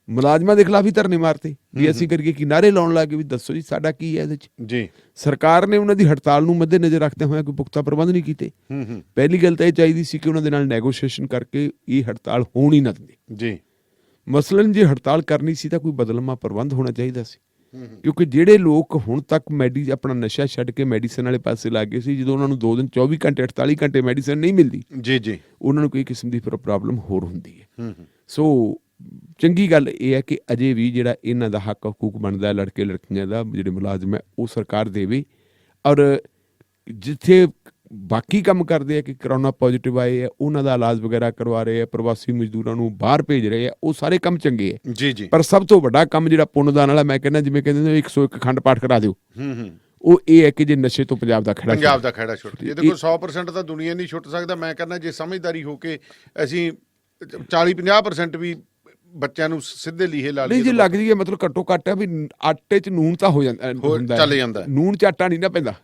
S2: ਮੁਲਾਜ਼ਮਾਂ ਦੇ ਖਿਲਾਫ ਹੀ ਧਰਨੇ ਮਾਰਤੇ ਵੀ ਅਸੀਂ ਕਰੀਏ ਕਿ ਨਾਅਰੇ ਲਾਉਣ ਲੱਗੇ ਵੀ ਦੱਸੋ ਜੀ ਸਾਡਾ ਕੀ ਹੈ ਇਹਦੇ ਚ ਜੀ। ਸਰਕਾਰ ਨੇ ਉਹਨਾਂ ਦੀ ਹੜਤਾਲ ਨੂੰ ਮੱਦੇ ਨਜ਼ਰ ਰੱਖਦੇ ਹੋਏ ਕੋਈ ਪੁਖਤਾ ਪ੍ਰਬੰਧ ਨਹੀਂ ਕੀਤੇ। ਪਹਿਲੀ ਗੱਲ ਤਾਂ ਇਹ ਚਾਹੀਦੀ ਸੀ ਕਿ ਉਹਨਾਂ ਦੇ ਨਾਲ ਨੈਗੋਸ਼ੀਏਸ਼ਨ ਕਰਕੇ ਇਹ ਹੜਤਾਲ ਹੋਣ ਹੀ ਨਾ ਦਿੰਦੇ ਜੀ। ਮਸਲਨ ਜੇ ਹੜਤਾਲ ਕਰਨੀ ਸੀ ਤਾਂ ਕੋਈ ਬਦਲਵਾਂ ਪ੍ਰਬੰਧ ਹੋਣਾ ਚਾਹੀਦਾ ਸੀ, ਕਿਉਂਕਿ ਜਿਹੜੇ ਲੋਕ ਹੁਣ ਤੱਕ ਆਪਣਾ ਨਸ਼ਾ ਛੱਡ ਕੇ ਮੈਡੀਸਨ ਵਾਲੇ ਪਾਸੇ ਲੱਗ ਗਏ ਸੀ, ਜਦੋਂ ਉਹਨਾਂ ਨੂੰ 2 ਦਿਨ 24 ਘੰਟੇ 48 ਘੰਟੇ ਮੈਡੀਸਨ ਨਹੀਂ ਮਿਲਦੀ ਜੀ ਜੀ, ਉਹਨਾਂ ਨੂੰ ਕੋਈ ਕਿਸਮ ਦੀ ਪ੍ਰੋਬਲਮ ਹੋਰ ਹੁੰਦੀ ਹੈ। ਸੋ ਚੰਗੀ ਗੱਲ ਇਹ ਹੈ ਕਿ ਅਜੇ ਵੀ ਜਿਹੜਾ ਇਹਨਾਂ ਦਾ ਹੱਕ ਹਕੂਕ ਬਣਦਾ ਲੜਕੇ ਲੜਕੀਆਂ ਦਾ, ਜਿਹੜੇ ਮੁਲਾਜ਼ਮ ਹੈ ਉਹ ਸਰਕਾਰ ਦੇਵੇ। ਔਰ ਜਿੱਥੇ ਬਾਕੀ ਕੰਮ ਕਰਦੇ ਆ ਕਿ ਕਰੋਨਾ ਪੋਜ਼ਿਟਿਵ ਆਏ ਆ ਉਹਨਾਂ ਦਾ ਇਲਾਜ ਵਗੈਰਾ ਕਰਵਾ ਰਹੇ ਆ, ਪ੍ਰਵਾਸੀ ਮਜ਼ਦੂਰਾਂ ਨੂੰ ਬਾਹਰ ਭੇਜ ਰਹੇ ਆ, ਉਹ ਸਾਰੇ ਕੰਮ ਚੰਗੇ ਆ ਜੀ ਜੀ। ਪਰ ਸਭ ਤੋਂ ਵੱਡਾ ਕੰਮ ਜਿਹੜਾ ਪੁੰਨਦਾਨ ਵਾਲਾ ਮੈਂ ਕਹਿੰਦਾ, ਜਿਵੇਂ ਕਹਿੰਦੇ ਨੇ 101 ਅਖੰਡ ਪਾਠ ਕਰਾ ਦਿਓ, ਉਹ ਇਹ ਹੈ ਕਿ ਜੇ ਨਸ਼ੇ ਤੋਂ ਪੰਜਾਬ ਦਾ ਖਹਿੜਾ
S1: ਛੁੱਟ ਜੇ। ਦੇਖੋ 100% ਤਾਂ ਦੁਨੀਆ ਨਹੀਂ ਛੁੱਟ ਸਕਦਾ। ਮੈਂ ਕਹਿੰਦਾ ਜੇ ਸਮਝਦਾਰੀ ਹੋ ਕੇ ਅਸੀਂ 40-50% ਵੀ ਬੱਚਿਆਂ ਨੂੰ ਸਿੱਧੇ ਲੀਹੇ ਲਾ ਲਈਏ,
S2: ਜੇ ਲੱਗ ਜਾਈਏ ਮਤਲਬ ਘੱਟੋ ਘੱਟ ਵੀ ਆਟੇ 'ਚ ਨੂਨ ਤਾਂ ਹੋ ਜਾਂਦਾ,
S1: ਚੱਲ ਜਾਂਦਾ।
S2: ਨੂਨ 'ਚ ਆਟਾ ਨਹੀਂ ਨਾ ਪੈਂਦਾ।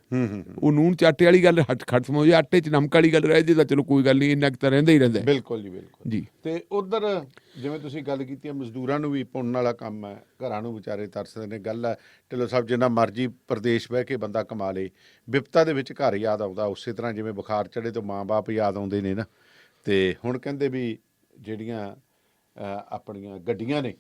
S2: ਉਹ ਨੂਨ 'ਚ ਆਟੇ ਵਾਲੀ ਗੱਲ ਖਤਮ ਹੋ ਜਾਏ, ਆਟੇ 'ਚ ਨਮਕ ਵਾਲੀ ਗੱਲ ਰਹਿ ਜੇ ਤਾਂ ਚਲੋ ਕੋਈ ਗੱਲ ਨਹੀਂ, ਇੰਨਾ ਕੁ ਤਾਂ ਰਹਿੰਦਾ ਹੀ ਰਹਿੰਦਾ।
S1: ਬਿਲਕੁਲ ਜੀ ਬਿਲਕੁਲ ਜੀ। ਤੇ ਉਧਰ ਜਿਵੇਂ ਤੁਸੀਂ ਗੱਲ ਕੀਤੀ ਹੈ, ਮਜ਼ਦੂਰਾਂ ਨੂੰ ਵੀ ਪੁੰਨ ਵਾਲਾ ਕੰਮ ਹੈ, ਘਰਾਂ ਨੂੰ ਵਿਚਾਰੇ ਤਰਸਦੇ ਨੇ। ਗੱਲ ਹੈ ਢਿੱਲੋਂ ਸਾਹਿਬ, ਜਿੰਨਾ ਮਰਜ਼ੀ ਪ੍ਰਦੇਸ਼ ਬਹਿ ਕੇ ਬੰਦਾ ਕਮਾ ਲੇ, ਵਿਪਤਾ ਦੇ ਵਿੱਚ ਘਰ ਯਾਦ ਆਉਂਦਾ। ਉਸੇ ਤਰ੍ਹਾਂ ਜਿਵੇਂ ਬੁਖਾਰ ਚੜੇ ਤੋਂ ਮਾਂ-ਬਾਪ ਯਾਦ ਆਉਂਦੇ ਨੇ ਨਾ। ਤੇ ਹੁਣ ਕਹਿੰਦੇ ਵੀ ਜਿਹੜੀਆਂ ਆਪਣੀਆਂ ਗੱਡੀਆਂ ਨੇ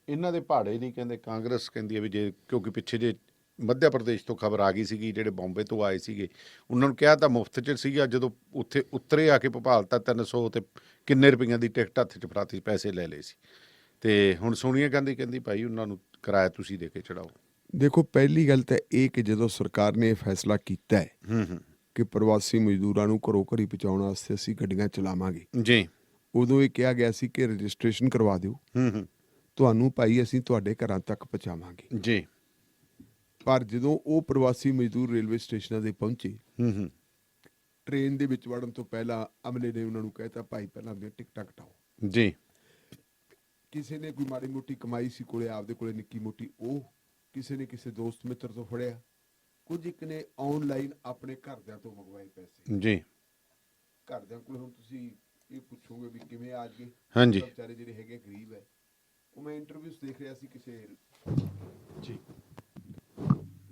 S1: ਇਹਨਾਂ ਦੇ ਭਾੜੇ ਨਹੀਂ, ਕਹਿੰਦੇ ਕਾਂਗਰਸ ਕਹਿੰਦੀ ਹੈ ਵੀ ਜੇ, ਕਿਉਂਕਿ ਪਿੱਛੇ ਜੇ ਮੱਧ ਪ੍ਰਦੇਸ਼ ਤੋਂ ਖਬਰ ਆ ਗਈ ਸੀਗੀ, ਜਿਹੜੇ ਬੰਬੇ ਤੋਂ ਆਏ ਸੀਗੇ ਉਹਨਾਂ ਨੂੰ ਕਿਹਾ ਤਾਂ ਮੁਫਤ 'ਚ ਸੀਗਾ, ਜਦੋਂ ਉੱਥੇ ਉਤਰੇ ਆ ਕੇ ਭੋਪਾਲ ਤਾਂ 300 ਤੇ ਕਿੰਨੇ ਰੁਪਈਆਂ ਦੀ ਟਿਕਟ ਹੱਥ 'ਚ ਫੜਾਤੀ, ਪੈਸੇ ਲੈ ਲਏ ਸੀ। ਤੇ ਹੁਣ ਸੋਨੀਆ ਗਾਂਧੀ ਕਹਿੰਦੀ ਭਾਈ ਉਹਨਾਂ ਨੂੰ ਕਿਰਾਇਆ ਤੁਸੀਂ ਦੇ ਕੇ ਚੜਾਓ।
S2: ਦੇਖੋ, ਪਹਿਲੀ ਗੱਲ ਤਾਂ ਇਹ ਕਿ ਜਦੋਂ ਸਰਕਾਰ ਨੇ ਇਹ ਫੈਸਲਾ ਕੀਤਾ ਹੈ ਕਿ ਪ੍ਰਵਾਸੀ ਮਜ਼ਦੂਰਾਂ ਨੂੰ ਘਰੋਂ ਘਰੀ ਪਹੁੰਚਾਉਣ ਵਾਸਤੇ ਅਸੀਂ ਗੱਡੀਆਂ ਚਲਾਵਾਂਗੇ ਜੀ, ਉਦੋਂ ਇਹ ਕਿਹਾ ਗਿਆ ਸੀ ਕਿ ਰਜਿਸਟ੍ਰੇਸ਼ਨ ਕਰਵਾ ਦਿਓ, ਤੁਹਾਨੂੰ ਭਾਈ ਅਸੀਂ ਤੁਹਾਡੇ ਘਰਾਂ ਤੱਕ ਪਹੁੰਚਾਵਾਂਗੇ ਜੀ। ਪਰ ਜਦੋਂ ਉਹ ਪ੍ਰਵਾਸੀ ਮਜ਼ਦੂਰ ਰੇਲਵੇ ਸਟੇਸ਼ਨਾਂ ਦੇ ਪਹੁੰਚੇ, ਟ੍ਰੇਨ ਦੇ ਵਿੱਚ ਵੜਨ ਤੋਂ ਪਹਿਲਾਂ ਅਮਲੇ ਨੇ ਉਹਨਾਂ ਨੂੰ ਕਹਿਤਾ ਭਾਈ ਪਹਿਲਾਂ ਦੀਆਂ ਟਿਕਟਾਂ ਕਟਾਓ ਜੀ। ਕਿਸੇ ਨੇ ਕੋਈ ਮਾੜੀ ਮੋਟੀ ਕਮਾਈ ਸੀ ਕੋਲੇ, ਆਪਦੇ ਕੋਲੇ ਨਿੱਕੀ ਮੋਟੀ, ਉਹ ਕਿਸੇ ਨੇ ਕਿਸੇ ਦੋਸਤ ਮਿੱਤਰ ਤੋਂ ਫੜਿਆ, ਕੁਝ ਇੱਕ ਨੇ ਆਨਲਾਈਨ ਆਪਣੇ ਘਰਦਿਆਂ ਤੋਂ ਮੰਗਵਾਏ ਪੈਸੇ ਜੀ। ਘਰਦਿਆਂ ਕੋਲ ਹੁਣ ਤੁਸੀਂ ਇਹ ਪੁੱਛੋਗੇ ਵੀ ਕਿਵੇਂ ਆ ਗਏ, ਹਾਂਜੀ ਵਿਚਾਰੇ ਜਿਹੜੇ ਹੈਗੇ ਗਰੀਬ ਹੈ। ਉਹ ਮੈਂ ਇੰਟਰਵਿਊ ਦੇਖ ਰਿਹਾ ਸੀ ਕਿਸੇ ਜੀ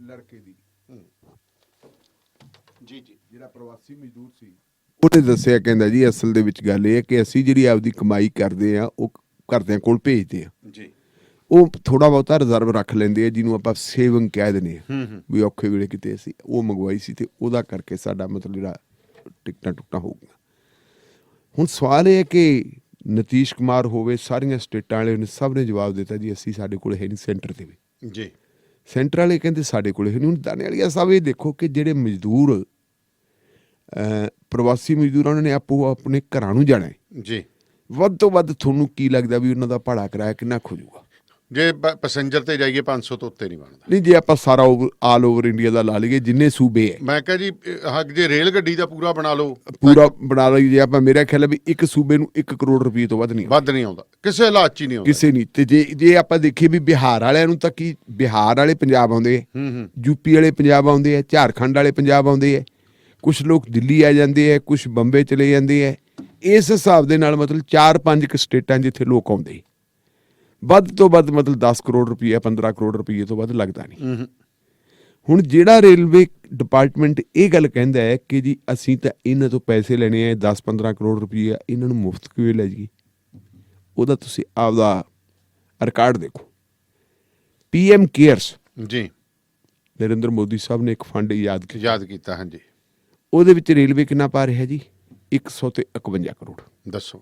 S2: ਲੜਕੇ ਦੀ ਜੀ ਜੀ, ਜਿਹੜਾ ਪ੍ਰਵਾਸੀ ਮਜ਼ਦੂਰ ਸੀ, ਉਹਨੇ ਦੱਸਿਆ, ਕਹਿੰਦਾ ਜੀ ਅਸਲ ਦੇ ਵਿੱਚ ਗੱਲ ਇਹ ਹੈ ਕਿ ਅਸੀਂ ਜਿਹੜੀ ਆਪਦੀ ਕਮਾਈ ਕਰਦੇ ਆ ਉਹ ਘਰਦਿਆਂ ਕੋਲ ਭੇਜਦੇ ਆ ਜੀ। ਉਹ ਥੋੜਾ ਬਹੁਤਾ ਰਿਜ਼ਰਵ ਰੱਖ ਲੈਂਦੇ ਆ, ਜਿਹਨੂੰ ਆਪਾਂ ਸੇਵਿੰਗ ਕਹਿ ਦਿੰਦੇ ਆ ਵੀ ਔਖੇ ਵੇਲੇ ਕਿਤੇ ਅਸੀਂ ਉਹ ਮੰਗਵਾਈ ਸੀ ਤੇ ਉਹਦਾ ਕਰਕੇ ਸਾਡਾ ਮਤਲਬ ਜਿਹੜਾ ਟਿਕਟਾਂ ਟੁਕਟਾਂ ਹੋ ਗਈਆਂ। ਹੁਣ ਸਵਾਲ ਇਹ ਹੈ ਕਿ ਨਤੀਸ਼ ਕੁਮਾਰ ਹੋਵੇ, ਸਾਰੀਆਂ ਸਟੇਟਾਂ ਵਾਲੇ ਨੇ ਸਭ ਨੇ ਜਵਾਬ ਦਿੱਤਾ ਜੀ ਅਸੀਂ, ਸਾਡੇ ਕੋਲ ਹੈ ਨਹੀਂ ਸੈਂਟਰ ਦੇ ਵੀ ਜੀ। ਸੈਂਟਰ ਵਾਲੇ ਕਹਿੰਦੇ ਸਾਡੇ ਕੋਲ ਹੈ ਨਹੀਂ। ਹੁਣ ਦਾਣੇ ਵਾਲੀਆ ਸਾਹਿਬ ਇਹ ਦੇਖੋ ਕਿ ਜਿਹੜੇ ਮਜ਼ਦੂਰ ਪ੍ਰਵਾਸੀ ਮਜ਼ਦੂਰਾਂ ਉਹਨਾਂ ਨੇ ਆਪੋ ਆਪਣੇ ਘਰਾਂ ਨੂੰ ਜਾਣਾ ਹੈ।
S1: ਜੀ।
S2: ਵੱਧ ਤੋਂ ਵੱਧ ਤੁਹਾਨੂੰ ਕੀ ਲੱਗਦਾ ਵੀ ਉਹਨਾਂ ਦਾ ਭਾੜਾ ਕਿਰਾਇਆ ਕਿੰਨਾ ਕੁ ਹੋ ਜਾਊਗਾ?
S1: ਜੇ ਪੈਸੇਂਜਰ ਤੇ ਜਾਈਏ 500 ਤੋਂ ਉੱਤੇ ਨਹੀਂ ਬਣਦਾ।
S2: ਨਹੀਂ, ਜੇ ਆਪਾਂ ਸਾਰਾ ਆਲ ਓਵਰ ਇੰਡੀਆ ਦਾ ਲਾ ਲਈਏ ਜਿੰਨੇ ਸੂਬੇ ਹੈ,
S1: ਮੈਂ ਕਿਹਾ ਜੀ ਜੇ ਰੇਲ ਗੱਡੀ ਦਾ ਪੂਰਾ ਬਣਾ ਲਓ,
S2: ਪੂਰਾ ਬਣਾ ਲਈ ਜੇ ਆਪਾਂ, ਮੇਰਾ ਖਿਆਲ ਹੈ ਵੀ ਇੱਕ ਸੂਬੇ ਨੂੰ 1 ਕਰੋੜ ਰੁਪਏ ਤੋਂ ਵੱਧ ਨਹੀਂ
S1: ਆਉਂਦਾ ਕਿਸੇ ਹਾਲਾਤ 'ਚ ਹੀ ਨਹੀਂ ਆਉਂਦਾ
S2: ਕਿਸੇ ਨਹੀਂ। ਤੇ ਜੇ ਆਪਾਂ ਦੇਖੀਏ ਵੀ ਬਿਹਾਰ ਵਾਲਿਆਂ ਨੂੰ ਤਾਂ ਕੀ, ਬਿਹਾਰ ਵਾਲੇ ਪੰਜਾਬ ਆਉਂਦੇ ਹੈ, ਯੂਪੀ ਵਾਲੇ ਪੰਜਾਬ ਆਉਂਦੇ ਹੈ, ਝਾਰਖੰਡ ਵਾਲੇ ਪੰਜਾਬ ਆਉਂਦੇ ਹੈ, ਕੁਛ ਲੋਕ ਦਿੱਲੀ ਆ ਜਾਂਦੇ ਹੈ, ਕੁਛ ਬੰਬੇ ਚਲੇ ਜਾਂਦੇ ਹੈ। ਇਸ ਹਿਸਾਬ ਦੇ ਨਾਲ ਮਤਲਬ 4-5 ਸਟੇਟਾਂ ਜਿੱਥੇ ਲੋਕ ਆਉਂਦੇ, ਵੱਧ ਤੋਂ ਵੱਧ ਮਤਲਬ 10 ਕਰੋੜ ਰੁਪਈਆ 15 ਕਰੋੜ ਰੁਪਈਏ ਤੋਂ ਵੱਧ ਲੱਗਦਾ ਨਹੀਂ। ਹੁਣ ਜਿਹੜਾ ਰੇਲਵੇ ਡਿਪਾਰਟਮੈਂਟ ਇਹ ਗੱਲ ਕਹਿੰਦਾ ਹੈ ਕਿ ਜੀ ਅਸੀਂ ਤਾਂ ਇਹਨਾਂ ਤੋਂ ਪੈਸੇ ਲੈਣੇ ਆ 10-15 ਕਰੋੜ ਰੁਪਈਆ, ਇਹਨਾਂ ਨੂੰ ਮੁਫਤ ਕਿਵੇਂ ਲੈ ਜਾਈਏ? ਉਹਦਾ ਤੁਸੀਂ ਆਪਦਾ ਰਿਕਾਰਡ ਦੇਖੋ। PM ਕੇਅਰਸ
S1: ਜੀ,
S2: ਨਰਿੰਦਰ ਮੋਦੀ ਸਾਹਿਬ ਨੇ ਇੱਕ ਫੰਡ ਯਾਦ
S1: ਕੀਤਾ। ਹਾਂਜੀ,
S2: ਉਹਦੇ ਵਿੱਚ ਰੇਲਵੇ ਕਿੰਨਾ ਪਾ ਰਿਹਾ ਜੀ? 151 ਕਰੋੜ।
S1: ਦੱਸੋ।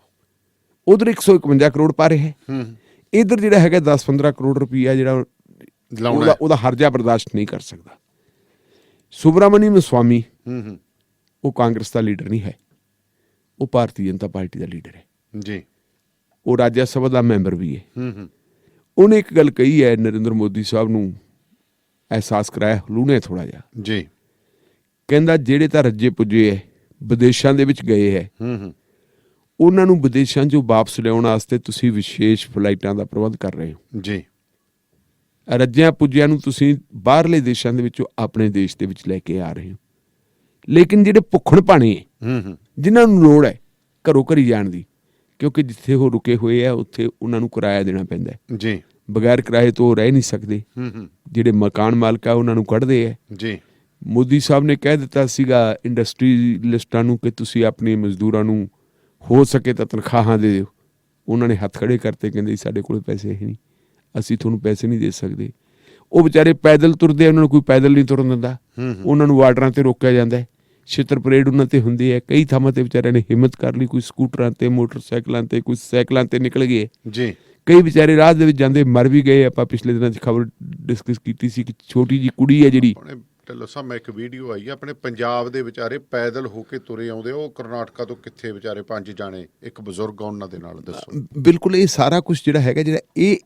S2: ਉਧਰ 151 ਕਰੋੜ ਪਾ ਰਿਹਾ ਹੈ, ਇਧਰ ਜਿਹੜਾ ਹੈਗਾ 10-15 ਕਰੋੜ ਰੁਪਈਆ ਜਿਹੜਾ ਉਹਦਾ ਹਰਜਾ ਬਰਦਾਸ਼ਤ ਨਹੀਂ ਕਰ ਸਕਦਾ। ਸੁਬਰਾਮਨੀਅਮ ਸਵਾਮੀ ਉਹ ਕਾਂਗਰਸ ਦਾ ਲੀਡਰ ਨਹੀਂ ਹੈ, ਉਹ ਭਾਰਤੀ ਜਨਤਾ ਪਾਰਟੀ ਦਾ ਲੀਡਰ ਹੈ
S1: ਜੀ।
S2: ਉਹ ਰਾਜ ਸਭਾ ਦਾ ਮੈਂਬਰ ਵੀ ਹੈ। ਉਹਨੇ ਇੱਕ ਗੱਲ ਕਹੀ ਹੈ, ਨਰਿੰਦਰ ਮੋਦੀ ਸਾਹਿਬ ਨੂੰ ਅਹਿਸਾਸ ਕਰਾਇਆ ਲੂਣੇ ਥੋੜਾ ਜਿਹਾ
S1: ਜੀ।
S2: ਕਹਿੰਦਾ ਜਿਹੜੇ ਤਾਂ ਰੱਜੇ ਪੁੱਜੇ ਹੈ, ਵਿਦੇਸ਼ਾਂ ਦੇ ਵਿੱਚ ਗਏ ਹੈ, ਉਹਨਾਂ ਨੂੰ ਵਿਦੇਸ਼ਾਂ 'ਚੋਂ ਵਾਪਸ ਲਿਆਉਣ ਵਾਸਤੇ ਤੁਸੀਂ ਵਿਸ਼ੇਸ਼ ਫਲਾਈਟਾਂ ਦਾ ਪ੍ਰਬੰਧ ਕਰ ਰਹੇ ਹੋ
S1: ਜੀ।
S2: ਰੱਜਿਆਂ ਪੁੱਜਿਆਂ ਨੂੰ ਤੁਸੀਂ ਬਾਹਰਲੇ ਦੇਸ਼ਾਂ ਦੇ ਵਿੱਚੋਂ ਆਪਣੇ ਦੇਸ਼ ਦੇ ਵਿੱਚ ਲੈ ਕੇ ਆ ਰਹੇ ਹੋ। ਲੇਕਿਨ ਜਿਹੜੇ ਭੁੱਖਣ ਭਾਣੇ ਹੈ, ਜਿਨ੍ਹਾਂ ਨੂੰ ਲੋੜ ਹੈ ਘਰੋਂ ਘਰੀ ਜਾਣ ਦੀ, ਕਿਉਂਕਿ ਜਿੱਥੇ ਉਹ ਰੁਕੇ ਹੋਏ ਆ ਉੱਥੇ ਉਹਨਾਂ ਨੂੰ ਕਿਰਾਇਆ ਦੇਣਾ ਪੈਂਦਾ ਹੈ
S1: ਜੀ।
S2: ਬਗੈਰ ਕਿਰਾਏ ਤੋਂ ਰਹਿ ਨਹੀਂ ਸਕਦੇ। ਜਿਹੜੇ ਮਕਾਨ ਮਾਲਕ ਆ ਉਹਨਾਂ ਨੂੰ ਕੱਢਦੇ ਹੈ
S1: ਜੀ।
S2: ਮੋਦੀ ਸਾਹਿਬ ਨੇ ਕਹਿ ਦਿੱਤਾ ਸੀਗਾ ਇੰਡਸਟਰੀਲਿਸਟਾਂ ਨੂੰ ਕਿ ਤੁਸੀਂ ਆਪਣੇ ਮਜ਼ਦੂਰਾਂ ਨੂੰ ਹੋ ਸਕੇ ਤਾਂ ਤਨਖਾਹਾਂ ਦੇ ਦਿਓ। ਉਹਨਾਂ ਨੇ ਹੱਥ ਖੜੇ ਕਰਤੇ, ਕਹਿੰਦੇ ਸਾਡੇ ਕੋਲ ਪੈਸੇ ਹੈ ਨਹੀਂ, ਅਸੀਂ ਤੁਹਾਨੂੰ ਪੈਸੇ ਨਹੀਂ ਦੇ ਸਕਦੇ। ਉਹ ਵਿਚਾਰੇ ਪੈਦਲ ਤੁਰਦੇ, ਉਹਨਾਂ ਨੂੰ ਕੋਈ ਪੈਦਲ ਨਹੀਂ ਤੁਰਨ ਦਿੰਦਾ, ਉਹਨਾਂ ਨੂੰ ਬਾਰਡਰਾਂ ਤੇ ਰੋਕਿਆ ਜਾਂਦਾ ਹੈ, ਛਿੱਤਰ ਪਰੇਡ ਉਹਨਾਂ ਤੇ ਹੁੰਦੀ ਹੈ। ਕਈ ਥਾਵਾਂ ਤੇ ਵਿਚਾਰਿਆਂ ਨੇ ਹਿੰਮਤ ਕਰ ਲਈ, ਕੋਈ ਸਕੂਟਰਾਂ ਤੇ, ਮੋਟਰਸਾਈਕਲਾਂ ਤੇ, ਕੋਈ ਸਾਈਕਲਾਂ ਤੇ ਨਿਕਲ ਗਏ
S1: ਜੀ।
S2: ਕਈ ਵਿਚਾਰੇ ਰਾਹ ਦੇ ਵਿੱਚ ਜਾਂਦੇ ਮਰ ਵੀ ਗਏ। ਆਪਾਂ ਪਿਛਲੇ ਦਿਨਾਂ 'ਚ ਖਬਰ ਡਿਸਕਸ ਕੀਤੀ ਸੀ ਕਿ ਛੋਟੀ ਜੀ ਕੁੜੀ ਹੈ ਜਿਹੜੀ,
S1: ਢਿੱਲੋਂ ਸਾਹਿਬ, ਮੈਂ ਇੱਕ ਵੀਡੀਓ ਆਈ ਆਪਣੇ ਪੰਜਾਬ ਦੇ ਵਿਚਾਰੇ ਪੈਦਲ ਹੋ ਕੇ ਤੁਰੇ ਆਉਂਦੇ, ਉਹ ਕਰਨਾਟਕਾ ਤੋਂ ਕਿੱਥੇ ਵਿਚਾਰੇ 5 ਜਾਣੇ, ਇੱਕ ਬਜ਼ੁਰਗ ਉਹਨਾਂ ਦੇ ਨਾਲ। ਦੱਸੋ। ਬਿਲਕੁਲ
S2: ਇਹ ਸਾਰਾ ਕੁਝ ਜਿਹੜਾ ਹੈਗਾ, ਜਿਹੜਾ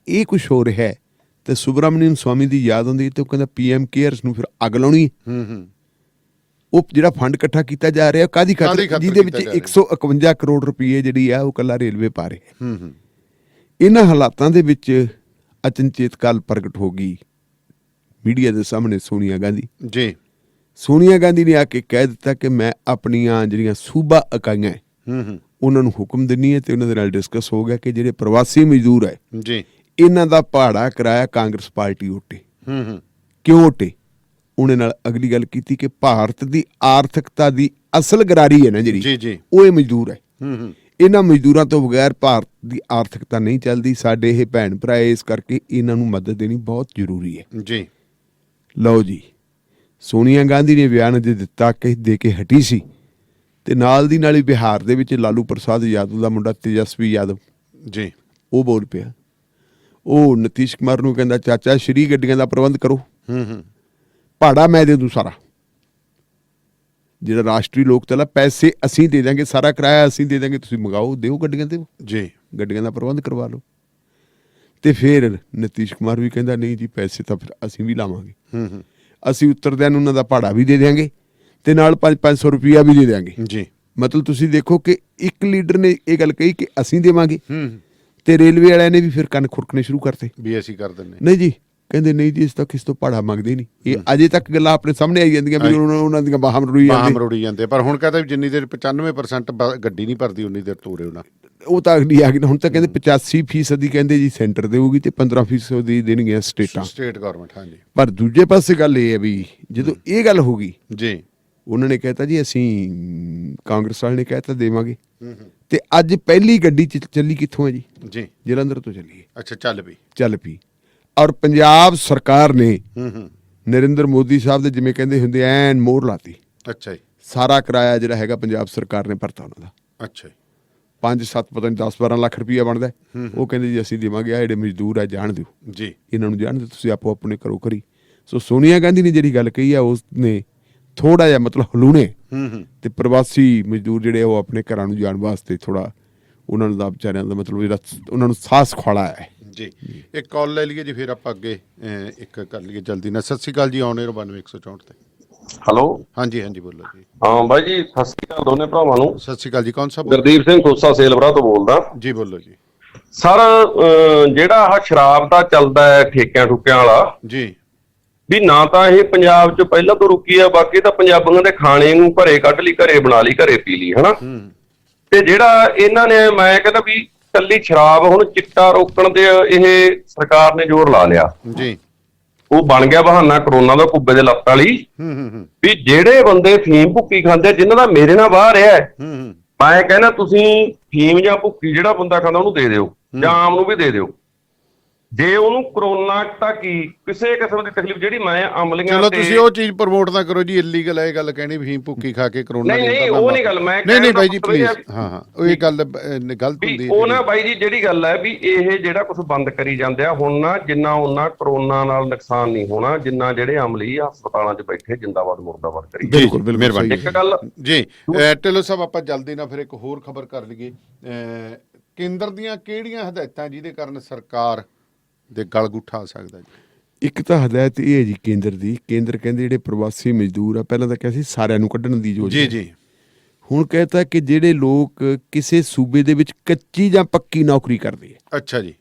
S2: ਇਹ ਕੁਝ ਹੋ ਰਿਹਾ ਹੈ, ਤੇ ਸੁਬਰਾਮਨੀਅਮ ਸਵਾਮੀ ਦੀ ਯਾਦ ਆਉਂਦੀ ਤੇ ਉਹ ਕਹਿੰਦਾ PM ਕੇਅਰਸ ਨੂੰ ਫਿਰ ਅੱਗ ਲਾਉਣੀ। ਉਹ ਜਿਹੜਾ ਫੰਡ ਇਕੱਠਾ ਕੀਤਾ ਜਾ ਰਿਹਾ ਕਾਹਦੀ ਖਾਤਰ, ਜਿਹਦੇ ਵਿੱਚ 151 ਕਰੋੜ ਰੁਪਏ ਜਿਹੜੀ ਆ ਉਹ ਕੱਲਾ ਰੇਲਵੇ ਪਾ ਰਿਹਾ। ਇਹਨਾਂ ਹਾਲਾਤਾਂ ਦੇ ਵਿੱਚ ਅਚਨਚੇਤ ਕੱਲ ਪ੍ਰਗਟ ਹੋ ਗਈ ਮੀਡੀਆ ਦੇ ਸਾਹਮਣੇ ਸੋਨੀਆ ਗਾਂਧੀ
S1: ਜੀ।
S2: ਸੋਨੀਆ ਗਾਂਧੀ ਨੇ ਆ ਕੇ ਕਹਿ ਦਿੱਤਾ ਕਿ ਮੈਂ ਆਪਣੀਆਂ ਜਿਹੜੀਆਂ ਸੂਬਾ ਇਕਾਈਆਂ ਉਹਨਾਂ ਨੂੰ ਹੁਕਮ ਦਿੰਨੀ ਹੈ, ਤੇ ਉਹਨਾਂ ਦੇ ਨਾਲ ਡਿਸਕਸ ਹੋ ਗਿਆ ਕਿ ਜਿਹੜੇ ਪ੍ਰਵਾਸੀ ਮਜ਼ਦੂਰ ਹੈ
S1: ਜੀ,
S2: ਇਹਨਾਂ ਦਾ ਭਾੜਾ ਕਿਰਾਇਆ ਕਾਂਗਰਸ ਪਾਰਟੀ ਉੱਟੇ। ਕਿਉਂ ਉੱਟੇ? ਉਹਨੇ ਨਾਲ ਅਗਲੀ ਗੱਲ ਕੀਤੀ ਕਿ ਭਾਰਤ ਦੀ ਆਰਥਿਕਤਾ ਦੀ ਅਸਲ ਗਰਾਰੀ ਹੈ ਨਾ ਜਿਹੜੀ, ਉਹ ਇਹ ਮਜ਼ਦੂਰ ਹੈ। ਇਹਨਾਂ ਮਜ਼ਦੂਰਾਂ ਤੋਂ ਬਗੈਰ ਭਾਰਤ ਦੀ ਆਰਥਿਕਤਾ ਨਹੀਂ ਚੱਲਦੀ। ਸਾਡੇ ਇਹ ਭੈਣ ਭਰਾ, ਇਸ ਕਰਕੇ ਇਹਨਾਂ ਨੂੰ ਮਦਦ ਦੇਣੀ ਬਹੁਤ ਜ਼ਰੂਰੀ ਹੈ
S1: ਜੀ।
S2: ਲਓ ਜੀ, ਸੋਨੀਆ ਗਾਂਧੀ ਨੇ ਬਿਆਨ ਦਿੱਤਾ ਕਿ ਦੇ ਕੇ ਹਟੀ ਸੀ, ਤੇ ਨਾਲ ਦੀ ਨਾਲ ਹੀ ਬਿਹਾਰ ਦੇ ਵਿੱਚ ਲਾਲੂ ਪ੍ਰਸਾਦ ਯਾਦਵ ਦਾ ਮੁੰਡਾ ਤੇਜਸਵੀ ਯਾਦਵ
S1: ਜੀ, ਉਹ
S2: ਬੋਲ ਪਿਆ। ਉਹ ਨਤੀਸ਼ ਕੁਮਾਰ ਨੂੰ ਕਹਿੰਦਾ ਚਾਚਾ ਸ਼੍ਰੀ ਗੱਡੀਆਂ ਦਾ ਪ੍ਰਬੰਧ ਕਰੋ, ਭਾੜਾ ਮੈਂ ਦੇ ਦੂੰ ਸਾਰਾ, ਜਿਹੜਾ ਰਾਸ਼ਟਰੀ ਲੋਕਦਲ ਆ, ਪੈਸੇ ਅਸੀਂ ਦੇ ਦਾਂਗੇ, ਸਾਰਾ ਕਿਰਾਇਆ ਅਸੀਂ ਦੇ ਦਾਂਗੇ, ਤੁਸੀਂ ਮੰਗਾਓ, ਦਿਓ ਗੱਡੀਆਂ ਤੇ
S1: ਜੀ,
S2: ਗੱਡੀਆਂ ਦਾ ਪ੍ਰਬੰਧ ਕਰਵਾ ਲਓ। ਤੇ ਫਿਰ ਨਤੀਸ਼ ਕੁਮਾਰ ਵੀ ਕਹਿੰਦਾ ਨਹੀਂ ਜੀ, ਪੈਸੇ ਤਾਂ ਫਿਰ ਅਸੀਂ ਵੀ ਲਾਵਾਂਗੇ, ਅਸੀਂ ਉਤਰਦਿਆਂ ਨੂੰ ਉਹਨਾਂ ਦਾ ਭਾੜਾ ਵੀ ਦੇ ਦਿਆਂਗੇ ਤੇ ਨਾਲ 500 ਰੁਪਇਆ ਵੀ ਦੇ ਦਿਆਂਗੇ ਜੀ। ਮਤਲਬ ਤੁਸੀਂ ਦੇਖੋ ਕਿ ਇੱਕ ਲੀਡਰ ਨੇ ਇਹ ਗੱਲ ਕਹੀ ਕਿ ਅਸੀਂ ਦੇਵਾਂਗੇ, ਤੇ ਰੇਲਵੇ ਵਾਲਿਆਂ ਨੇ ਵੀ ਫਿਰ ਕੰਨ ਖੁਰਕਣੇ ਸ਼ੁਰੂ ਕਰਤੇ ਵੀ ਅਸੀਂ ਕਰ ਦਿੰਦੇ। ਨਹੀਂ ਜੀ, ਕਹਿੰਦੇ ਨਹੀਂ ਜੀ, ਇਸ ਤਾਂ ਕਿਸ ਤੋਂ ਭਾੜਾ ਮੰਗਦੇ ਨਹੀਂ। ਇਹ ਅਜੇ ਤੱਕ ਗੱਲਾਂ ਆਪਣੇ ਸਾਹਮਣੇ ਆਈ ਜਾਂਦੀਆਂ ਵੀ ਉਹਨਾਂ ਦੀਆਂ ਬਾਹਾਂ ਮਰੋੜੀ ਜਾਂਦੇ, ਪਰ ਹੁਣ ਕਹਿੰਦੇ ਜਿੰਨੀ ਦੇਰ 95% ਗੱਡੀ ਨਹੀਂ ਭਰਦੀ ਉਨੀ ਦੇਰ ਤੋਰੇ ਉਹਨਾਂ। ਉਹ ਤਾਂ ਅਗਲੀ ਆ ਗਈ। ਹੁਣ ਤਾਂ ਕਹਿੰਦੇ 85% ਕਹਿੰਦੇ ਜੀ ਸੈਂਟਰ ਦੇਊਗੀ ਤੇ 15% ਦੀ ਦੇਣਗੀਆਂ ਸਟੇਟ ਗਵਰਨਮੈਂਟ। ਹਾਂਜੀ, ਪਰ ਦੂਜੇ ਪਾਸੇ ਗੱਲ ਇਹ ਹੈ ਵੀ ਜਦੋਂ ਇਹ ਗੱਲ ਹੋ ਗਈ ਜੀ, ਉਹਨਾਂ ਨੇ ਕਹਿਤਾ ਜੀ ਅਸੀਂ, ਕਾਂਗਰਸ ਵਾਲੇ ਨੇ ਕਹਿਤਾ ਦੇਵਾਂਗੇ, ਤੇ ਅੱਜ ਪਹਿਲੀ ਗੱਡੀ ਚੱਲੀ ਕਿੱਥੋਂ ਹੈ ਜੀ? ਜਲੰਧਰ ਤੋਂ ਚੱਲੀ ਹੈ। ਅੱਛਾ, ਚੱਲ ਪਈ। ਔਰ ਪੰਜਾਬ ਸਰਕਾਰ ਨੇ ਨਰਿੰਦਰ ਮੋਦੀ ਸਾਹਿਬ ਦੇ ਜਿਵੇਂ ਕਹਿੰਦੇ ਹੁੰਦੇ ਐਨ ਮੋਹਰ ਲਾਤੀ। ਅੱਛਾ ਜੀ। ਸਾਰਾ ਕਿਰਾਇਆ ਜਿਹੜਾ ਹੈਗਾ ਪੰਜਾਬ ਸਰਕਾਰ ਨੇ ਭਰਤਾ ਉਹਨਾਂ ਦਾ। ਅੱਛਾ ਜੀ। 5-7 ਪਤਾ ਨਹੀਂ 10-12 ਲੱਖ ਰੁਪਈਆ ਬਣਦਾ। ਉਹ ਕਹਿੰਦੇ ਜੀ ਅਸੀਂ ਦੇਵਾਂਗੇ, ਆ ਜਿਹੜੇ ਮਜ਼ਦੂਰ ਆ ਜਾਣ ਦਿਓ ਜੀ, ਇਹਨਾਂ ਨੂੰ ਜਾਣ ਦਿਓ, ਤੁਸੀਂ ਆਪੋ ਆਪਣੇ ਘਰੋਂ ਕਰੀ। ਸੋ ਸੋਨੀਆ ਗਾਂਧੀ ਨੇ ਜਿਹੜੀ ਗੱਲ ਕਹੀ ਆ, ਉਸ ਨੇ ਥੋੜਾ ਜਿਹਾ ਮਤਲਬ ਹਲੂਣੇ
S1: ਹੂੰ
S2: ਤੇ ਪ੍ਰਵਾਸੀ ਮਜ਼ਦੂਰ ਜਿਹੜੇ ਉਹ ਆਪਣੇ ਘਰਾਂ ਨੂੰ ਜਾਣ ਵਾਸਤੇ ਥੋੜਾ ਉਹਨਾਂ ਨੂੰ ਦਾ ਵਿਚਾਰਿਆਂ ਦਾ ਮਤਲਬ ਜਿਹੜਾ ਉਹਨਾਂ ਨੂੰ ਸਾਹਸ ਖੁਆਲਾ ਹੈ
S1: ਜੀ। ਇੱਕ ਕਾਲ ਲੈ ਲਈਏ ਜੀ, ਫਿਰ ਆਪਾਂ ਅੱਗੇ ਇੱਕ ਕਰ ਲਈਏ ਜਲਦੀ ਨਾਲ। ਸਤਿ ਸ਼੍ਰੀ ਅਕਾਲ ਜੀ, ਆਨ 에ਅਰ 92164 ਤੇ।
S3: ਹੈਲੋ,
S1: ਹਾਂਜੀ ਹਾਂਜੀ, ਬੋਲੋ ਜੀ।
S3: ਹਾਂ ਬਾਈ ਜੀ, ਸਤਿ ਸ਼੍ਰੀ ਅਕਾਲ ਦੋਨੇ ਭਰਾਵਾਂ ਨੂੰ।
S1: ਸਤਿ ਸ਼੍ਰੀ ਅਕਾਲ ਜੀ, ਕੌਣ ਸਾਹਿਬ?
S3: ਗੁਰਦੀਪ ਸਿੰਘ ਖੋਸਾ ਸੇਲਵਰਾ ਤੋਂ ਬੋਲਦਾ
S1: ਜੀ, ਬੋਲੋ ਜੀ।
S3: ਸਰ। ਜਿਹੜਾ ਆਹ ਸ਼ਰਾਬ ਦਾ ਚੱਲਦਾ ਹੈ ਠੇਕਿਆਂ ਠੁਕਿਆਂ ਵਾਲਾ,
S1: ਜੀ
S3: ਵੀ ਨਾ ਤਾਂ ਇਹ ਪੰਜਾਬ 'ਚ ਪਹਿਲਾਂ ਤੋਂ ਰੁਕੀ ਆ, ਬਾਕੀ ਤਾਂ ਪੰਜਾਬੀਆਂ ਦੇ ਖਾਣੇ ਨੂੰ ਘਰੇ ਕੱਢ ਲਈ, ਘਰੇ ਬਣਾ ਲਈ, ਘਰੇ ਪੀ ਲਈ, ਹਨਾ। ਤੇ ਜਿਹੜਾ ਇਹਨਾਂ ਨੇ, ਮੈਂ ਕਹਿੰਦਾ ਵੀ ਇਕੱਲੀ ਸ਼ਰਾਬ, ਹੁਣ ਚਿੱਟਾ ਰੋਕਣ ਤੇ ਇਹ ਸਰਕਾਰ ਨੇ ਜ਼ੋਰ ਲਾ ਲਿਆ
S1: ਜੀ।
S3: ਉਹ ਬਣ ਗਿਆ ਬਹਾਨਾ ਕਰੋਨਾ ਦਾ, ਕੁੱਬੇ ਦੇ ਲੱਤ ਵਾਲੀ। ਵੀ ਜਿਹੜੇ ਬੰਦੇ ਫੀਮ ਭੁੱਕੀ ਖਾਂਦੇ, ਜਿਨ੍ਹਾਂ ਦਾ ਮੇਰੇ ਨਾਲ ਬਾਹਰ ਹੈ, ਮੈਂ ਕਹਿੰਦਾ ਤੁਸੀਂ ਫੀਮ ਜਾਂ ਭੁੱਕੀ ਜਿਹੜਾ ਬੰਦਾ ਖਾਂਦਾ ਉਹਨੂੰ ਦੇ ਦਿਓ, ਜਾਂ ਆਮ ਨੂੰ ਵੀ ਦੇ ਦਿਓ। ਜੇ ਉਹਨੂੰ ਕਰੋਨਾ ਤਾਂ ਕੀ ਕਿਸੇ ਕਿਸਮ ਦੀ ਤਕਲੀਫ ਜਿਹੜੀ ਮੈਂ ਅਮਲੀਆਂ
S1: ਚਲੋ ਤੁਸੀਂ ਉਹ ਚੀਜ਼ ਪ੍ਰਮੋਟ ਨਾ ਕਰੋ ਜੀ, ਇਲੀਗਲ ਹੈ ਇਹ ਗੱਲ ਕਹਿਣੀ ਵੀ ਭੁੱਕੀ ਖਾ ਕੇ ਕਰੋਨਾ।
S3: ਨਹੀਂ ਉਹ ਨਹੀਂ ਗੱਲ ਮੈਂ
S1: ਨਹੀਂ ਬਾਈ ਜੀ ਪਲੀਜ਼। ਹਾਂ ਉਹ ਇਹ ਗੱਲ ਗਲਤ ਹੁੰਦੀ ਹੈ
S3: ਉਹ ਨਾ ਬਾਈ ਜੀ। ਜਿਹੜੀ ਗੱਲ ਹੈ ਵੀ ਇਹ ਜਿਹੜਾ ਕੁਝ ਬੰਦ ਕਰੀ ਜਾਂਦੇ ਆ ਹੁਣ ਨਾ, ਜਿੰਨਾ ਉਹਨਾਂ ਕਰੋਨਾ ਨਾਲ ਨੁਕਸਾਨ ਨਹੀਂ ਹੋਣਾ ਜਿੰਨਾ ਜਿਹੜੇ ਅਮਲੀ ਹਸਪਤਾਲਾਂ 'ਚ ਬੈਠੇ ਜਿੰਦਾਬਾਦ ਮੁਰਦਾਬਾਦ ਕਰੀ।
S1: ਬਿਲਕੁਲ ਬਿਲਕੁਲ, ਮਿਹਰਬਾਨੀ।
S3: ਇੱਕ ਗੱਲ
S1: ਜੀ ਢਿੱਲੋਂ ਸਾਹਿਬ, ਆਪਾਂ ਜਲਦੀ ਨਾਲ ਫਿਰ ਇੱਕ ਹੋਰ ਖਬਰ ਕਰ ਲਈਏ। ਕੇਂਦਰ ਦੀਆਂ ਕਿਹੜੀਆਂ ਹਦਾਇਤਾਂ ਜਿਹਦੇ ਕਾਰਨ ਸਰਕਾਰ ਦੇ ਗਲ ਗੁੱਠਾ ਆ ਸਕਦਾ ਜੀ?
S2: ਇੱਕ ਤਾਂ ਹਦਾਇਤ ਇਹ ਹੈ ਜੀ ਕੇਂਦਰ ਦੀ, ਕੇਂਦਰ ਕਹਿੰਦੇ ਜਿਹੜੇ ਪ੍ਰਵਾਸੀ ਮਜ਼ਦੂਰ ਆ, ਪਹਿਲਾਂ ਤਾਂ ਕਿਹਾ ਸੀ ਸਾਰਿਆਂ ਨੂੰ ਕੱਢਣ ਦੀ ਯੋਜਨਾ।
S1: ਜੀ ਜੀ।
S2: ਹੁਣ ਕਹਿਤਾ ਕਿ ਜਿਹੜੇ ਲੋਕ ਕਿਸੇ ਸੂਬੇ ਦੇ ਵਿੱਚ ਕੱਚੀ ਜਾਂ ਪੱਕੀ ਨੌਕਰੀ ਕਰਦੇ ਆ।
S1: ਅੱਛਾ ਜੀ।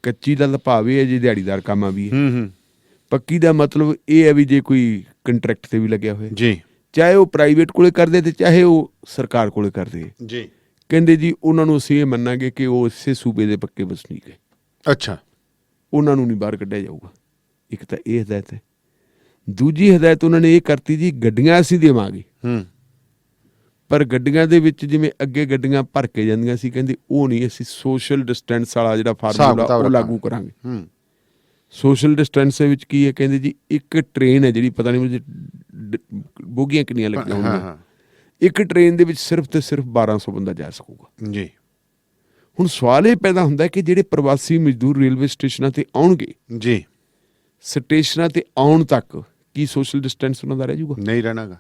S2: ਕੱਚੀ ਦਾ ਤਾਂ ਭਾਵ ਇਹ ਹੈ ਜੀ ਦਿਹਾੜੀਦਾਰ ਕੰਮਾਂ ਵੀ ਹੈ।
S1: ਹੂੰ।
S2: ਪੱਕੀ ਦਾ ਮਤਲਬ ਇਹ ਹੈ ਵੀ ਜੇ ਕੋਈ ਕੰਟਰੈਕਟ ਤੇ ਵੀ ਲੱਗਿਆ ਹੋਇਆ,
S1: ਜੀ।
S2: ਚਾਹੇ ਉਹ ਪ੍ਰਾਈਵੇਟ ਕੋਲੇ ਕਰਦੇ ਤੇ ਚਾਹੇ ਉਹ ਸਰਕਾਰ ਕੋਲੇ ਕਰਦੇ।
S1: ਜੀ।
S2: ਕਹਿੰਦੇ ਜੀ ਉਹਨਾਂ ਨੂੰ ਅਸੀਂ ਇਹ ਮੰਨਾਂਗੇ ਕਿ ਉਹ ਇਸੇ ਸੂਬੇ ਦੇ ਪੱਕੇ ਵਸਨੀਕ ਹੈ।
S1: ਅੱਛਾ।
S2: ਉਹਨਾਂ ਨੂੰ ਨਹੀਂ ਬਾਹਰ ਕੱਢਿਆ ਜਾਊਗਾ। ਇੱਕ ਤਾਂ ਇਹ ਹਦਾਇਤ ਹੈ। ਦੂਜੀ ਹਦਾਇਤ ਉਹਨਾਂ ਨੇ ਇਹ ਕਰਤੀ ਜੀ, ਗੱਡੀਆਂ ਅਸੀਂ ਦੇਵਾਂਗੇ, ਪਰ ਗੱਡੀਆਂ ਦੇ ਵਿੱਚ ਜਿਵੇਂ ਅੱਗੇ ਗੱਡੀਆਂ ਭਰ ਕੇ ਜਾਂਦੀਆਂ ਸੀ, ਕਹਿੰਦੇ ਉਹ ਨਹੀਂ, ਅਸੀਂ ਸੋਸ਼ਲ ਡਿਸਟੈਂਸ ਵਾਲਾ ਜਿਹੜਾ ਫਾਰਮੂਲਾ ਉਹ ਲਾਗੂ ਕਰਾਂਗੇ। ਸੋਸ਼ਲ ਡਿਸਟੈਂਸ ਦੇ ਵਿੱਚ ਕੀ ਹੈ? ਕਹਿੰਦੇ ਜੀ ਇੱਕ ਟ੍ਰੇਨ ਹੈ ਜਿਹੜੀ, ਪਤਾ ਨਹੀਂ ਬੋਗੀਆਂ ਕਿੰਨੀਆਂ ਲੱਗੀਆਂ ਹੋਣਗੀਆਂ, ਇੱਕ ਟ੍ਰੇਨ ਦੇ ਵਿੱਚ ਸਿਰਫ ਤੇ ਸਿਰਫ 1200 ਬੰਦਾ ਜਾ ਸਕੂਗਾ
S1: ਜੀ।
S2: ਹੁਣ ਸਵਾਲ ਇਹ ਪੈਦਾ ਹੁੰਦਾ ਕਿ ਜਿਹੜੇ ਪ੍ਰਵਾਸੀ ਮਜ਼ਦੂਰ ਰੇਲਵੇ ਸਟੇਸ਼ਨਾਂ ਤੇ ਆਉਣਗੇ
S1: ਜੀ,
S2: ਸਟੇਸ਼ਨਾਂ ਤੇ ਆਉਣ ਤੱਕ ਕੀ ਸੋਸ਼ਲ ਡਿਸਟੈਂਸ ਉਹਨਾਂ ਦਾ ਰਹਿ ਜਾਊਗਾ?
S1: ਨਹੀਂ ਰਹਿਣਾਗਾ।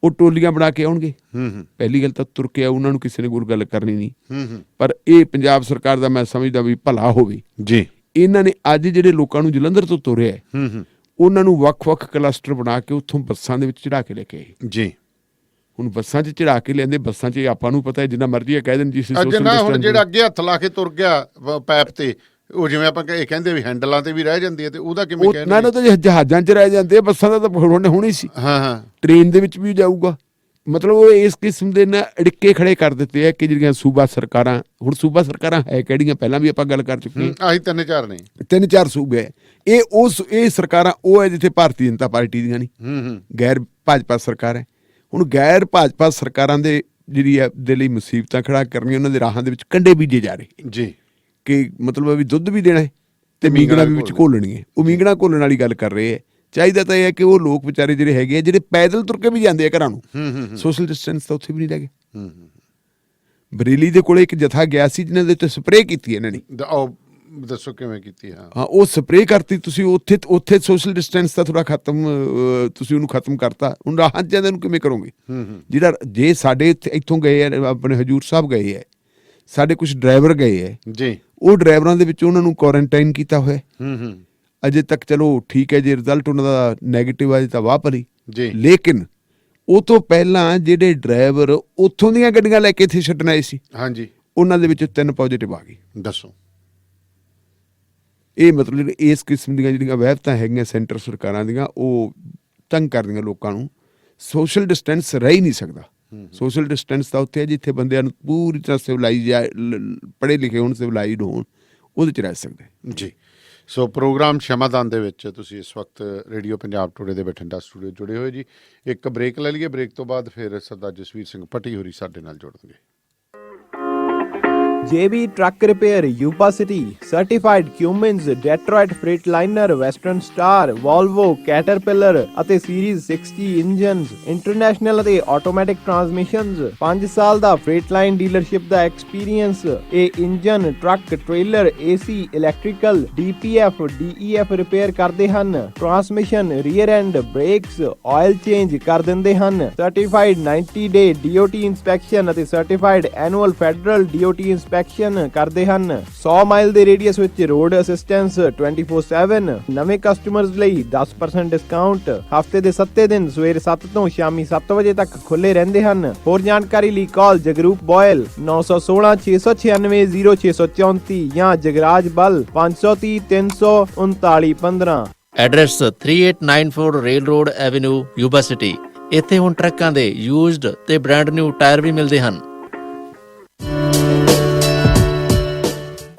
S2: ਉਹ ਟੋਲੀਆਂ ਬਣਾ ਕੇ ਆਉਣਗੇ। ਪਹਿਲੀ ਗੱਲ ਤਾਂ ਤੁਰ ਕੇ ਉਹਨਾਂ ਨੂੰ ਕਿਸੇ ਨੇ ਕੋਈ ਗੱਲ ਕਰਨੀ ਨਹੀਂ। ਪਰ ਇਹ ਪੰਜਾਬ ਸਰਕਾਰ ਦਾ ਮੈਂ ਸਮਝਦਾ ਵੀ ਭਲਾ ਹੋਵੇ
S1: ਜੀ।
S2: ਇਹਨਾਂ ਨੇ ਅੱਜ ਜਿਹੜੇ ਲੋਕਾਂ ਨੂੰ ਜਲੰਧਰ ਤੋਂ ਤੋਰਿਆ ਉਹਨਾਂ ਨੂੰ ਵੱਖ-ਵੱਖ ਕਲਸਟਰ ਬਣਾ ਕੇ ਉੱਥੋਂ ਬੱਸਾਂ ਦੇ ਵਿੱਚ ਚੜਾ ਕੇ ਲੈ ਕੇ ਆਏ
S1: ਜੀ।
S2: ਹੁਣ ਬੱਸਾਂ 'ਚ ਚੜਾ ਕੇ ਲਿਆਂਦੇ, ਬੱਸਾਂ 'ਚ ਆਪਾਂ ਨੂੰ ਪਤਾ ਹੈ ਜਿੰਨਾ ਮਰਜ਼ੀ ਕਹਿ ਦੇਣ ਜੀ
S1: ਹੁਣ ਜਿਹੜਾ ਅੱਗੇ ਹੱਥ ਲਾ ਕੇ ਤੁਰ ਗਿਆ ਪੈਪ ਤੇ, ਉਹ ਜਿਵੇਂ ਆਪਾਂ ਕਹਿੰਦੇ ਵੀ ਹੈਂਡਲਾਂ ਤੇ ਵੀ ਰਹਿ ਜਾਂਦੀ ਹੈ, ਤੇ ਉਹਦਾ ਕਿਵੇਂ ਕਹਿਣਾ?
S2: ਨਾ ਤਾਂ ਜਹਾਜ਼ਾਂ 'ਚ ਰਹਿ ਜਾਂਦੇ ਆ, ਬੱਸਾਂ ਦਾ ਤਾਂ ਹੋਣੀ ਸੀ।
S1: ਹਾਂ।
S2: ਟ੍ਰੇਨ ਦੇ ਵਿੱਚ ਵੀ ਜਾਊਗਾ। ਮਤਲਬ ਉਹ ਇਸ ਕਿਸਮ ਦੇ ਨਾ ਅੜਿੱਕੇ ਖੜੇ ਕਰ ਦਿੱਤੇ ਆ ਕਿ ਜਿਹੜੀਆਂ ਸੂਬਾ ਸਰਕਾਰਾਂ, ਹੁਣ ਸੂਬਾ ਸਰਕਾਰਾਂ ਹੈ ਕਿਹੜੀਆਂ ਪਹਿਲਾਂ ਵੀ ਆਪਾਂ ਗੱਲ ਕਰ ਚੁੱਕੇ ਹਾਂ,
S1: ਆਹੀ 3-4 ਨੇ,
S2: 3-4 ਸੂਬੇ ਹੈ। ਇਹ ਸਰਕਾਰਾਂ ਉਹ ਹੈ ਜਿੱਥੇ ਭਾਰਤੀ ਜਨਤਾ ਪਾਰਟੀ ਦੀਆਂ ਨਹੀਂ, ਗੈਰ ਭਾਜਪਾ ਸਰਕਾਰ ਹੈ। ਹੁਣ ਗੈਰ ਭਾਜਪਾ ਸਰਕਾਰਾਂ ਦੇ ਜਿਹੜੀ ਹੈ ਦੇ ਲਈ ਮੁਸੀਬਤਾਂ ਖੜਾ ਕਰਨੀਆਂ, ਉਹਨਾਂ ਦੇ ਰਾਹਾਂ ਦੇ ਵਿੱਚ ਕੰਡੇ ਬੀਜੇ ਜਾ ਰਹੇ
S1: ਜੀ,
S2: ਕਿ ਮਤਲਬ ਵੀ ਦੁੱਧ ਵੀ ਦੇਣਾ ਹੈ ਤੇ ਮੀਂਗਣਾ ਵੀ ਵਿੱਚ ਘੋਲਣੀ ਹੈ। ਉਹ ਮੀਂਗਣਾ ਘੋਲਣ ਵਾਲੀ ਗੱਲ ਕਰ ਰਹੇ ਹੈ। ਚਾਹੀਦਾ ਤਾਂ ਇਹ ਹੈ ਕਿ ਉਹ ਲੋਕ ਵਿਚਾਰੇ ਜਿਹੜੇ ਹੈਗੇ ਆ, ਜਿਹੜੇ ਪੈਦਲ ਤੁਰ ਕੇ ਵੀ ਜਾਂਦੇ ਆ ਘਰਾਂ ਨੂੰ, ਸੋਸ਼ਲ ਡਿਸਟੈਂਸ ਤਾਂ ਉੱਥੇ ਵੀ ਨਹੀਂ ਰਹਿ ਗਿਆ। ਬਰੇਲੀ ਦੇ ਕੋਲੇ ਇੱਕ ਜਥਾ ਗਿਆ ਸੀ ਜਿਹਨਾਂ ਦੇ ਉੱਤੇ ਸਪਰੇਅ ਕੀਤੀ ਇਹਨਾਂ ਨੇ।
S1: ਦੱਸੋ ਕਿਵੇਂ ਕੀਤੀ?
S2: ਹਾਂ, ਉਹ ਸਪਰੇਅ ਕਰਤੀ ਤੁਸੀਂ, ਉੱਥੇ ਸੋਸ਼ਲ ਡਿਸਟੈਂਸ ਤਾਂ ਥੋੜਾ ਖਤਮ, ਤੁਸੀਂ ਉਹਨੂੰ ਖਤਮ ਕਰਤਾ। ਹੁਣ ਰਾਹਤ ਜਾਂਦੇ ਨੂੰ ਕਿਵੇਂ ਕਰੋਗੇ? ਜਿਹੜਾ ਜੇ ਸਾਡੇ ਇੱਥੋਂ ਗਏ ਆ, ਆਪਣੇ ਹਜੂਰ ਸਾਹਿਬ ਗਏ ਹੈ, ਸਾਡੇ ਕੁਝ ਡਰਾਈਵਰ ਗਏ ਹੈ
S1: ਜੀ,
S2: ਉਹ ਡਰਾਈਵਰਾਂ ਦੇ ਵਿੱਚ ਉਹਨਾਂ ਨੂੰ ਕੁਆਰੰਟਾਈਨ ਕੀਤਾ ਹੋਇਆ। ਅਜੇ ਤੱਕ ਚਲੋ ਠੀਕ ਹੈ, ਜੇ ਰਿਜ਼ਲਟ ਉਹਨਾਂ ਦਾ ਨੈਗੇਟਿਵ ਆਏ ਤਾਂ ਵਾਹ ਭਲੀ, ਲੇਕਿਨ ਉਹ ਤੋਂ ਪਹਿਲਾਂ ਜਿਹੜੇ ਡਰਾਈਵਰ ਉੱਥੋਂ ਦੀਆਂ ਗੱਡੀਆਂ ਲੈ ਕੇ ਇੱਥੇ ਛੱਡਣ ਆਏ ਸੀ, ਹਾਂਜੀ, ਉਹਨਾਂ ਦੇ ਵਿੱਚ 3 ਪੋਜ਼ਿਟਿਵ ਆ ਗਏ। ਦੱਸੋ, ਇਹ ਮਤਲਬ ਇਸ ਕਿਸਮ ਦੀਆਂ ਜਿਹੜੀਆਂ ਵਹਿਬਤਾਂ ਹੈਗੀਆਂ ਸੈਂਟਰ ਸਰਕਾਰਾਂ ਦੀਆਂ, ਉਹ ਤੰਗ ਕਰਦੀਆਂ ਲੋਕਾਂ ਨੂੰ। ਸੋਸ਼ਲ ਡਿਸਟੈਂਸ ਰਹਿ ਹੀ ਨਹੀਂ ਸਕਦਾ। ਸੋਸ਼ਲ ਡਿਸਟੈਂਸ ਤਾਂ ਉੱਥੇ ਹੈ ਜਿੱਥੇ ਬੰਦਿਆਂ ਨੂੰ ਪੂਰੀ ਤਰ੍ਹਾਂ ਸਿਵਲਾਈਜ਼, ਪੜ੍ਹੇ ਲਿਖੇ ਹੋਣ, ਸਿਵਲਾਈਜ਼ਡ ਹੋਣ, ਉਹਦੇ 'ਚ ਰਹਿ ਸਕਦੇ ਜੀ। ਸੋ ਪ੍ਰੋਗਰਾਮ ਸ਼ਮਾਦਾਨ ਦੇ ਵਿੱਚ ਤੁਸੀਂ ਇਸ ਵਕਤ ਰੇਡੀਓ ਪੰਜਾਬ ਟੂਡੇ ਦੇ ਬਠਿੰਡਾ ਸਟੂਡੀਓ ਜੁੜੇ ਹੋਏ ਜੀ। ਇੱਕ ਬ੍ਰੇਕ ਲੈ ਲਈਏ, ਬ੍ਰੇਕ ਤੋਂ ਬਾਅਦ ਫਿਰ ਸਰਦਾਰ ਜਸਵੀਰ ਸਿੰਘ ਭੱਟੀ ਹੋਰੀ ਸਾਡੇ ਨਾਲ ਜੁੜਨਗੇ।
S4: JB Truck Repair, Yuba City, Certified Cummins, Detroit Freightliner, Western Star, Volvo, Caterpillar ਅਤੇ Series 60 ਇੰਜਨਸ, ਇੰਟਰਨੈਸ਼ਨਲ ਅਤੇ ਆਟੋਮੈਟਿਕ ਟਰਾਂਸਮਿਸ਼ਨਸ, 5 ਸਾਲ ਦਾ ਫਰੇਟਲਾਈਨ ਡੀਲਰਸ਼ਿਪ ਦਾ ਐਕਸਪੀਰੀਅੰਸ। ਇਹ engine, truck, trailer, AC, electrical, DPF, DEF repair ਕਰਦੇ ਹਨ। Transmission, rear and, brakes, oil change ਕਰ ਦਿੰਦੇ ਹਨ। Certified 90 ਡੇ DOT inspection ਅਤੇ certified annual federal DOT inspection ਕਰਦੇ ਹਨ। 100 ਮਾਈਲ ਦੇ ਰੇਡੀਅਸ ਵਿੱਚ ਰੋਡ ਅਸਿਸਟੈਂਸ 24/7। ਨਵੇਂ ਕਸਟਮਰਸ ਲਈ 10% ਡਿਸਕਾਊਂਟ। ਹਫਤੇ ਦੇ 7 ਦਿਨ ਸਵੇਰੇ 7 ਤੋਂ ਸ਼ਾਮੀ 7 ਵਜੇ ਤੱਕ ਖੁੱਲੇ ਰਹਿੰਦੇ ਹਨ। ਹੋਰ ਜਾਣਕਾਰੀ ਲਈ ਕਾਲ ਜਗਰੂਪ ਬੋਇਲ 916 696 0634 ਜਾਂ ਜਗਰਾਜ ਬਲ 530 339 15।
S5: Address 3894 rail road avenue, Yuba city. ਇੱਥੇ ਹੁਣ ਟਰੱਕਾਂ ਦੇ ਯੂਜ਼ਡ ਤੇ ਬ੍ਰਾਂਡ ਨਿਊ ਟਾਇਰ ਵੀ ਮਿਲਦੇ ਹਨ।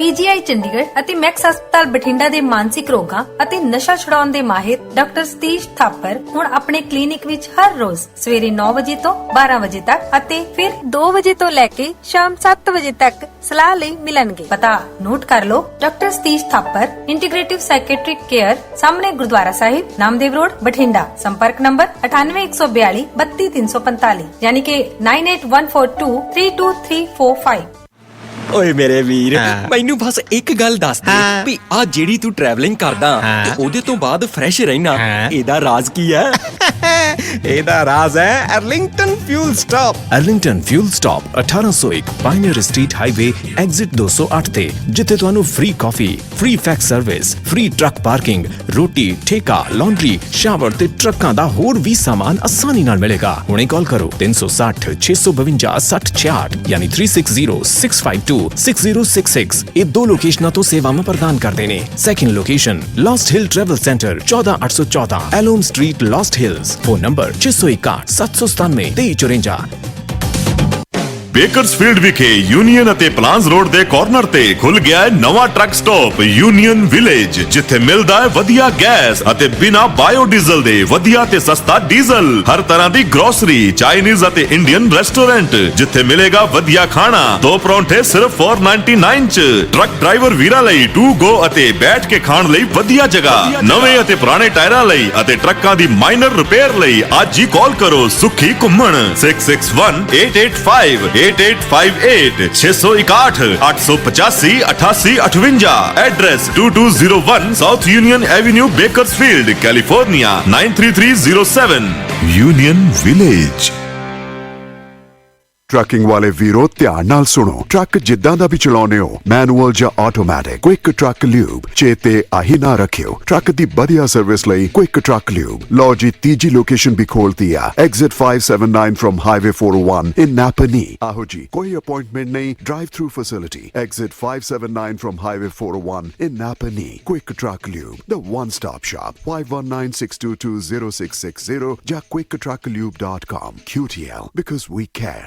S6: PGI ਚੰਡੀਗੜ੍ਹ ਅਤੇ ਮੈਕਸ ਹਸਪਤਾਲ ਬਠਿੰਡਾ ਦੇ ਮਾਨਸਿਕ ਰੋਗਾਂ ਅਤੇ ਨਸ਼ਾ ਛੁਡਾਉਣ ਦੇ ਮਾਹਿਰ ਡਾਕਟਰ ਸਤੀਸ਼ ਥਾਪਰ ਹੁਣ ਆਪਣੇ ਕਲੀਨਿਕ ਵਿੱਚ ਹਰ ਰੋਜ਼ ਸਵੇਰੇ 9 ਵਜੇ ਤੋਂ 12 ਵਜੇ ਤੱਕ ਅਤੇ ਫਿਰ 2 ਵਜੇ ਤੋਂ ਲੈ ਕੇ ਸ਼ਾਮ 7 ਵਜੇ ਤੱਕ ਸਲਾਹ ਲਈ ਮਿਲਣਗੇ। ਪਤਾ ਨੋਟ ਕਰ ਲਓ, doctor Satish Thapar, integrative psychiatric care, ਸਾਹਮਣੇ ਗੁਰਦੁਆਰਾ ਸਾਹਿਬ, ਨਾਮਦੇਵ ਰੋਡ, ਬਠਿੰਡਾ। ਸੰਪਰਕ ਨੰਬਰ 9814 32345 ਯਾਨੀ ਕਿ 9814232345।
S7: ਓਏ ਮੇਰੇ ਵੀਰ, ਮੈਨੂੰ ਬਸ ਇੱਕ ਗੱਲ ਦੱਸ ਦੇ ਵੀ ਆ ਜਿਹੜੀ ਤੂੰ ਟਰੈਵਲਿੰਗ ਕਰਦਾ ਤੇ ਉਹਦੇ ਤੋਂ ਬਾਅਦ ਫਰੈਸ਼ ਰਹਿਣਾ, ਇਹਦਾ ਰਾਜ਼ ਕੀ ਹੈ? ਇਹਦਾ ਰਾਜ਼ ਹੈ Arlington fuel stop.
S8: Arlington fuel stop 1801 pioneer street highway, exit 208 ਤੇ, ਜਿੱਥੇ ਤੁਹਾਨੂੰ ਫ੍ਰੀ ਕਾਫੀ, free fax service, free truck parking, ਰੋਟੀ, ਠੇਕਾ, ਲਾਂਡਰੀ, ਸ਼ਾਵਰ ਤੇ ਟਰੱਕਾਂ ਦਾ ਹੋਰ ਵੀ ਸਾਮਾਨ ਆਸਾਨੀ ਨਾਲ ਮਿਲੇਗਾ। ਹੁਣੇ ਕਾਲ ਕਰੋ 360 652 6066 ਯਾਨੀ 360652 6066। ਇਹ 2 ਲੋਕੇਸ਼ਨਾਂ ਤੋਂ ਸੇਵਾਵਾਂ ਪ੍ਰਦਾਨ ਕਰਦੇ ਨੇ। Second location Lost Hill travel center 14814 ਐਲੋਮ street, Lost Hills. Phone number 661 797 2354।
S9: Bakersfield ਵਿਖੇ ਯੂਨੀਅਨ ਅਤੇ ਪਲਾਨਸ ਰੋਡ ਦੇ ਕਾਰਨਰ ਤੇ ਖੁੱਲ ਗਿਆ ਹੈ ਨਵਾਂ ਟਰੱਕ ਸਟਾਪ ਯੂਨੀਅਨ ਵਿਲੇਜ, ਜਿੱਥੇ ਮਿਲਦਾ ਹੈ ਵਧੀਆ ਗੈਸ ਅਤੇ ਬਿਨਾ ਬਾਇਓਡੀਜ਼ਲ ਦੇ ਵਧੀਆ ਤੇ ਸਸਤਾ ਡੀਜ਼ਲ। ਹਰ ਤਰ੍ਹਾਂ ਦੀ ਗਰੋਸਰੀ, ਚਾਈਨੀਜ਼ ਅਤੇ ਇੰਡੀਅਨ ਰੈਸਟੋਰੈਂਟ, ਜਿੱਥੇ ਮਿਲੇਗਾ ਵਧੀਆ ਖਾਣਾ। 2 ਪਰੌਂਠੇ ਸਿਰਫ 499 ਚ। ਟਰੱਕ ਡਰਾਈਵਰ ਵੀਰਾਂ ਲਈ 2 ਗੋ ਅਤੇ ਬੈਠ ਕੇ ਖਾਣ ਲਈ ਵਧੀਆ ਜਗ੍ਹਾ। ਨਵੇਂ ਅਤੇ ਪੁਰਾਣੇ ਟਾਇਰਾਂ ਲਈ ਅਤੇ ਟਰੱਕਾਂ ਦੀ ਮਾਈਨਰ ਰਿਪੇਅਰ ਲਈ ਅੱਜ ਹੀ ਕਾਲ ਕਰੋ ਸੁਖੀ ਘੁੰਮਣ 661 885 8858 661 885 8858। Address 2201 south union avenue, Bakersfield, California 93307। Union village.
S10: Trucking ਵਾਲੇ ਵੀਰੋ ਧਿਆਨ ਨਾਲ ਸੁਣੋ। ਟਰੱਕ ਜਿੱਦਾਂ ਦਾ ਵੀ ਚਲਾਉਨੇ ਹੋ, ਮੈਨੂਅਲ ਜਾਂ ਆਟੋਮੈਟਿਕ, ਕੁਇਕ ਟਰੱਕ ਲਿਊਬ ਚੇਤੇ ਆਹੀ ਨਾ ਰੱਖਿਓ। ਟਰੱਕ ਦੀ ਵਧੀਆ ਸਰਵਿਸ ਲਈ ਕੁਇਕ ਟਰੱਕ ਲਿਊਬ। ਲਓ ਜੀ, ਤੀਜੀ ਲੋਕੇਸ਼ਨ ਵੀ ਖੋਲਤੀ ਆ, ਐਗਜ਼ਿਟ 579 ਫਰਮ ਹਾਈਵੇ 401 ਇਨ ਨਾਪਨੀ। ਆਹੋ ਜੀ, ਕੋਈ ਅਪਾਇੰਟਮੈਂਟ ਨਹੀਂ, drive through facility. Exit 579 firm highway 401 in ਨਾਪਨੀ। Quick truck lube, the one stop shop। 5196220660 ਜਾਂ quicktrucklube.com। QTL, because we care।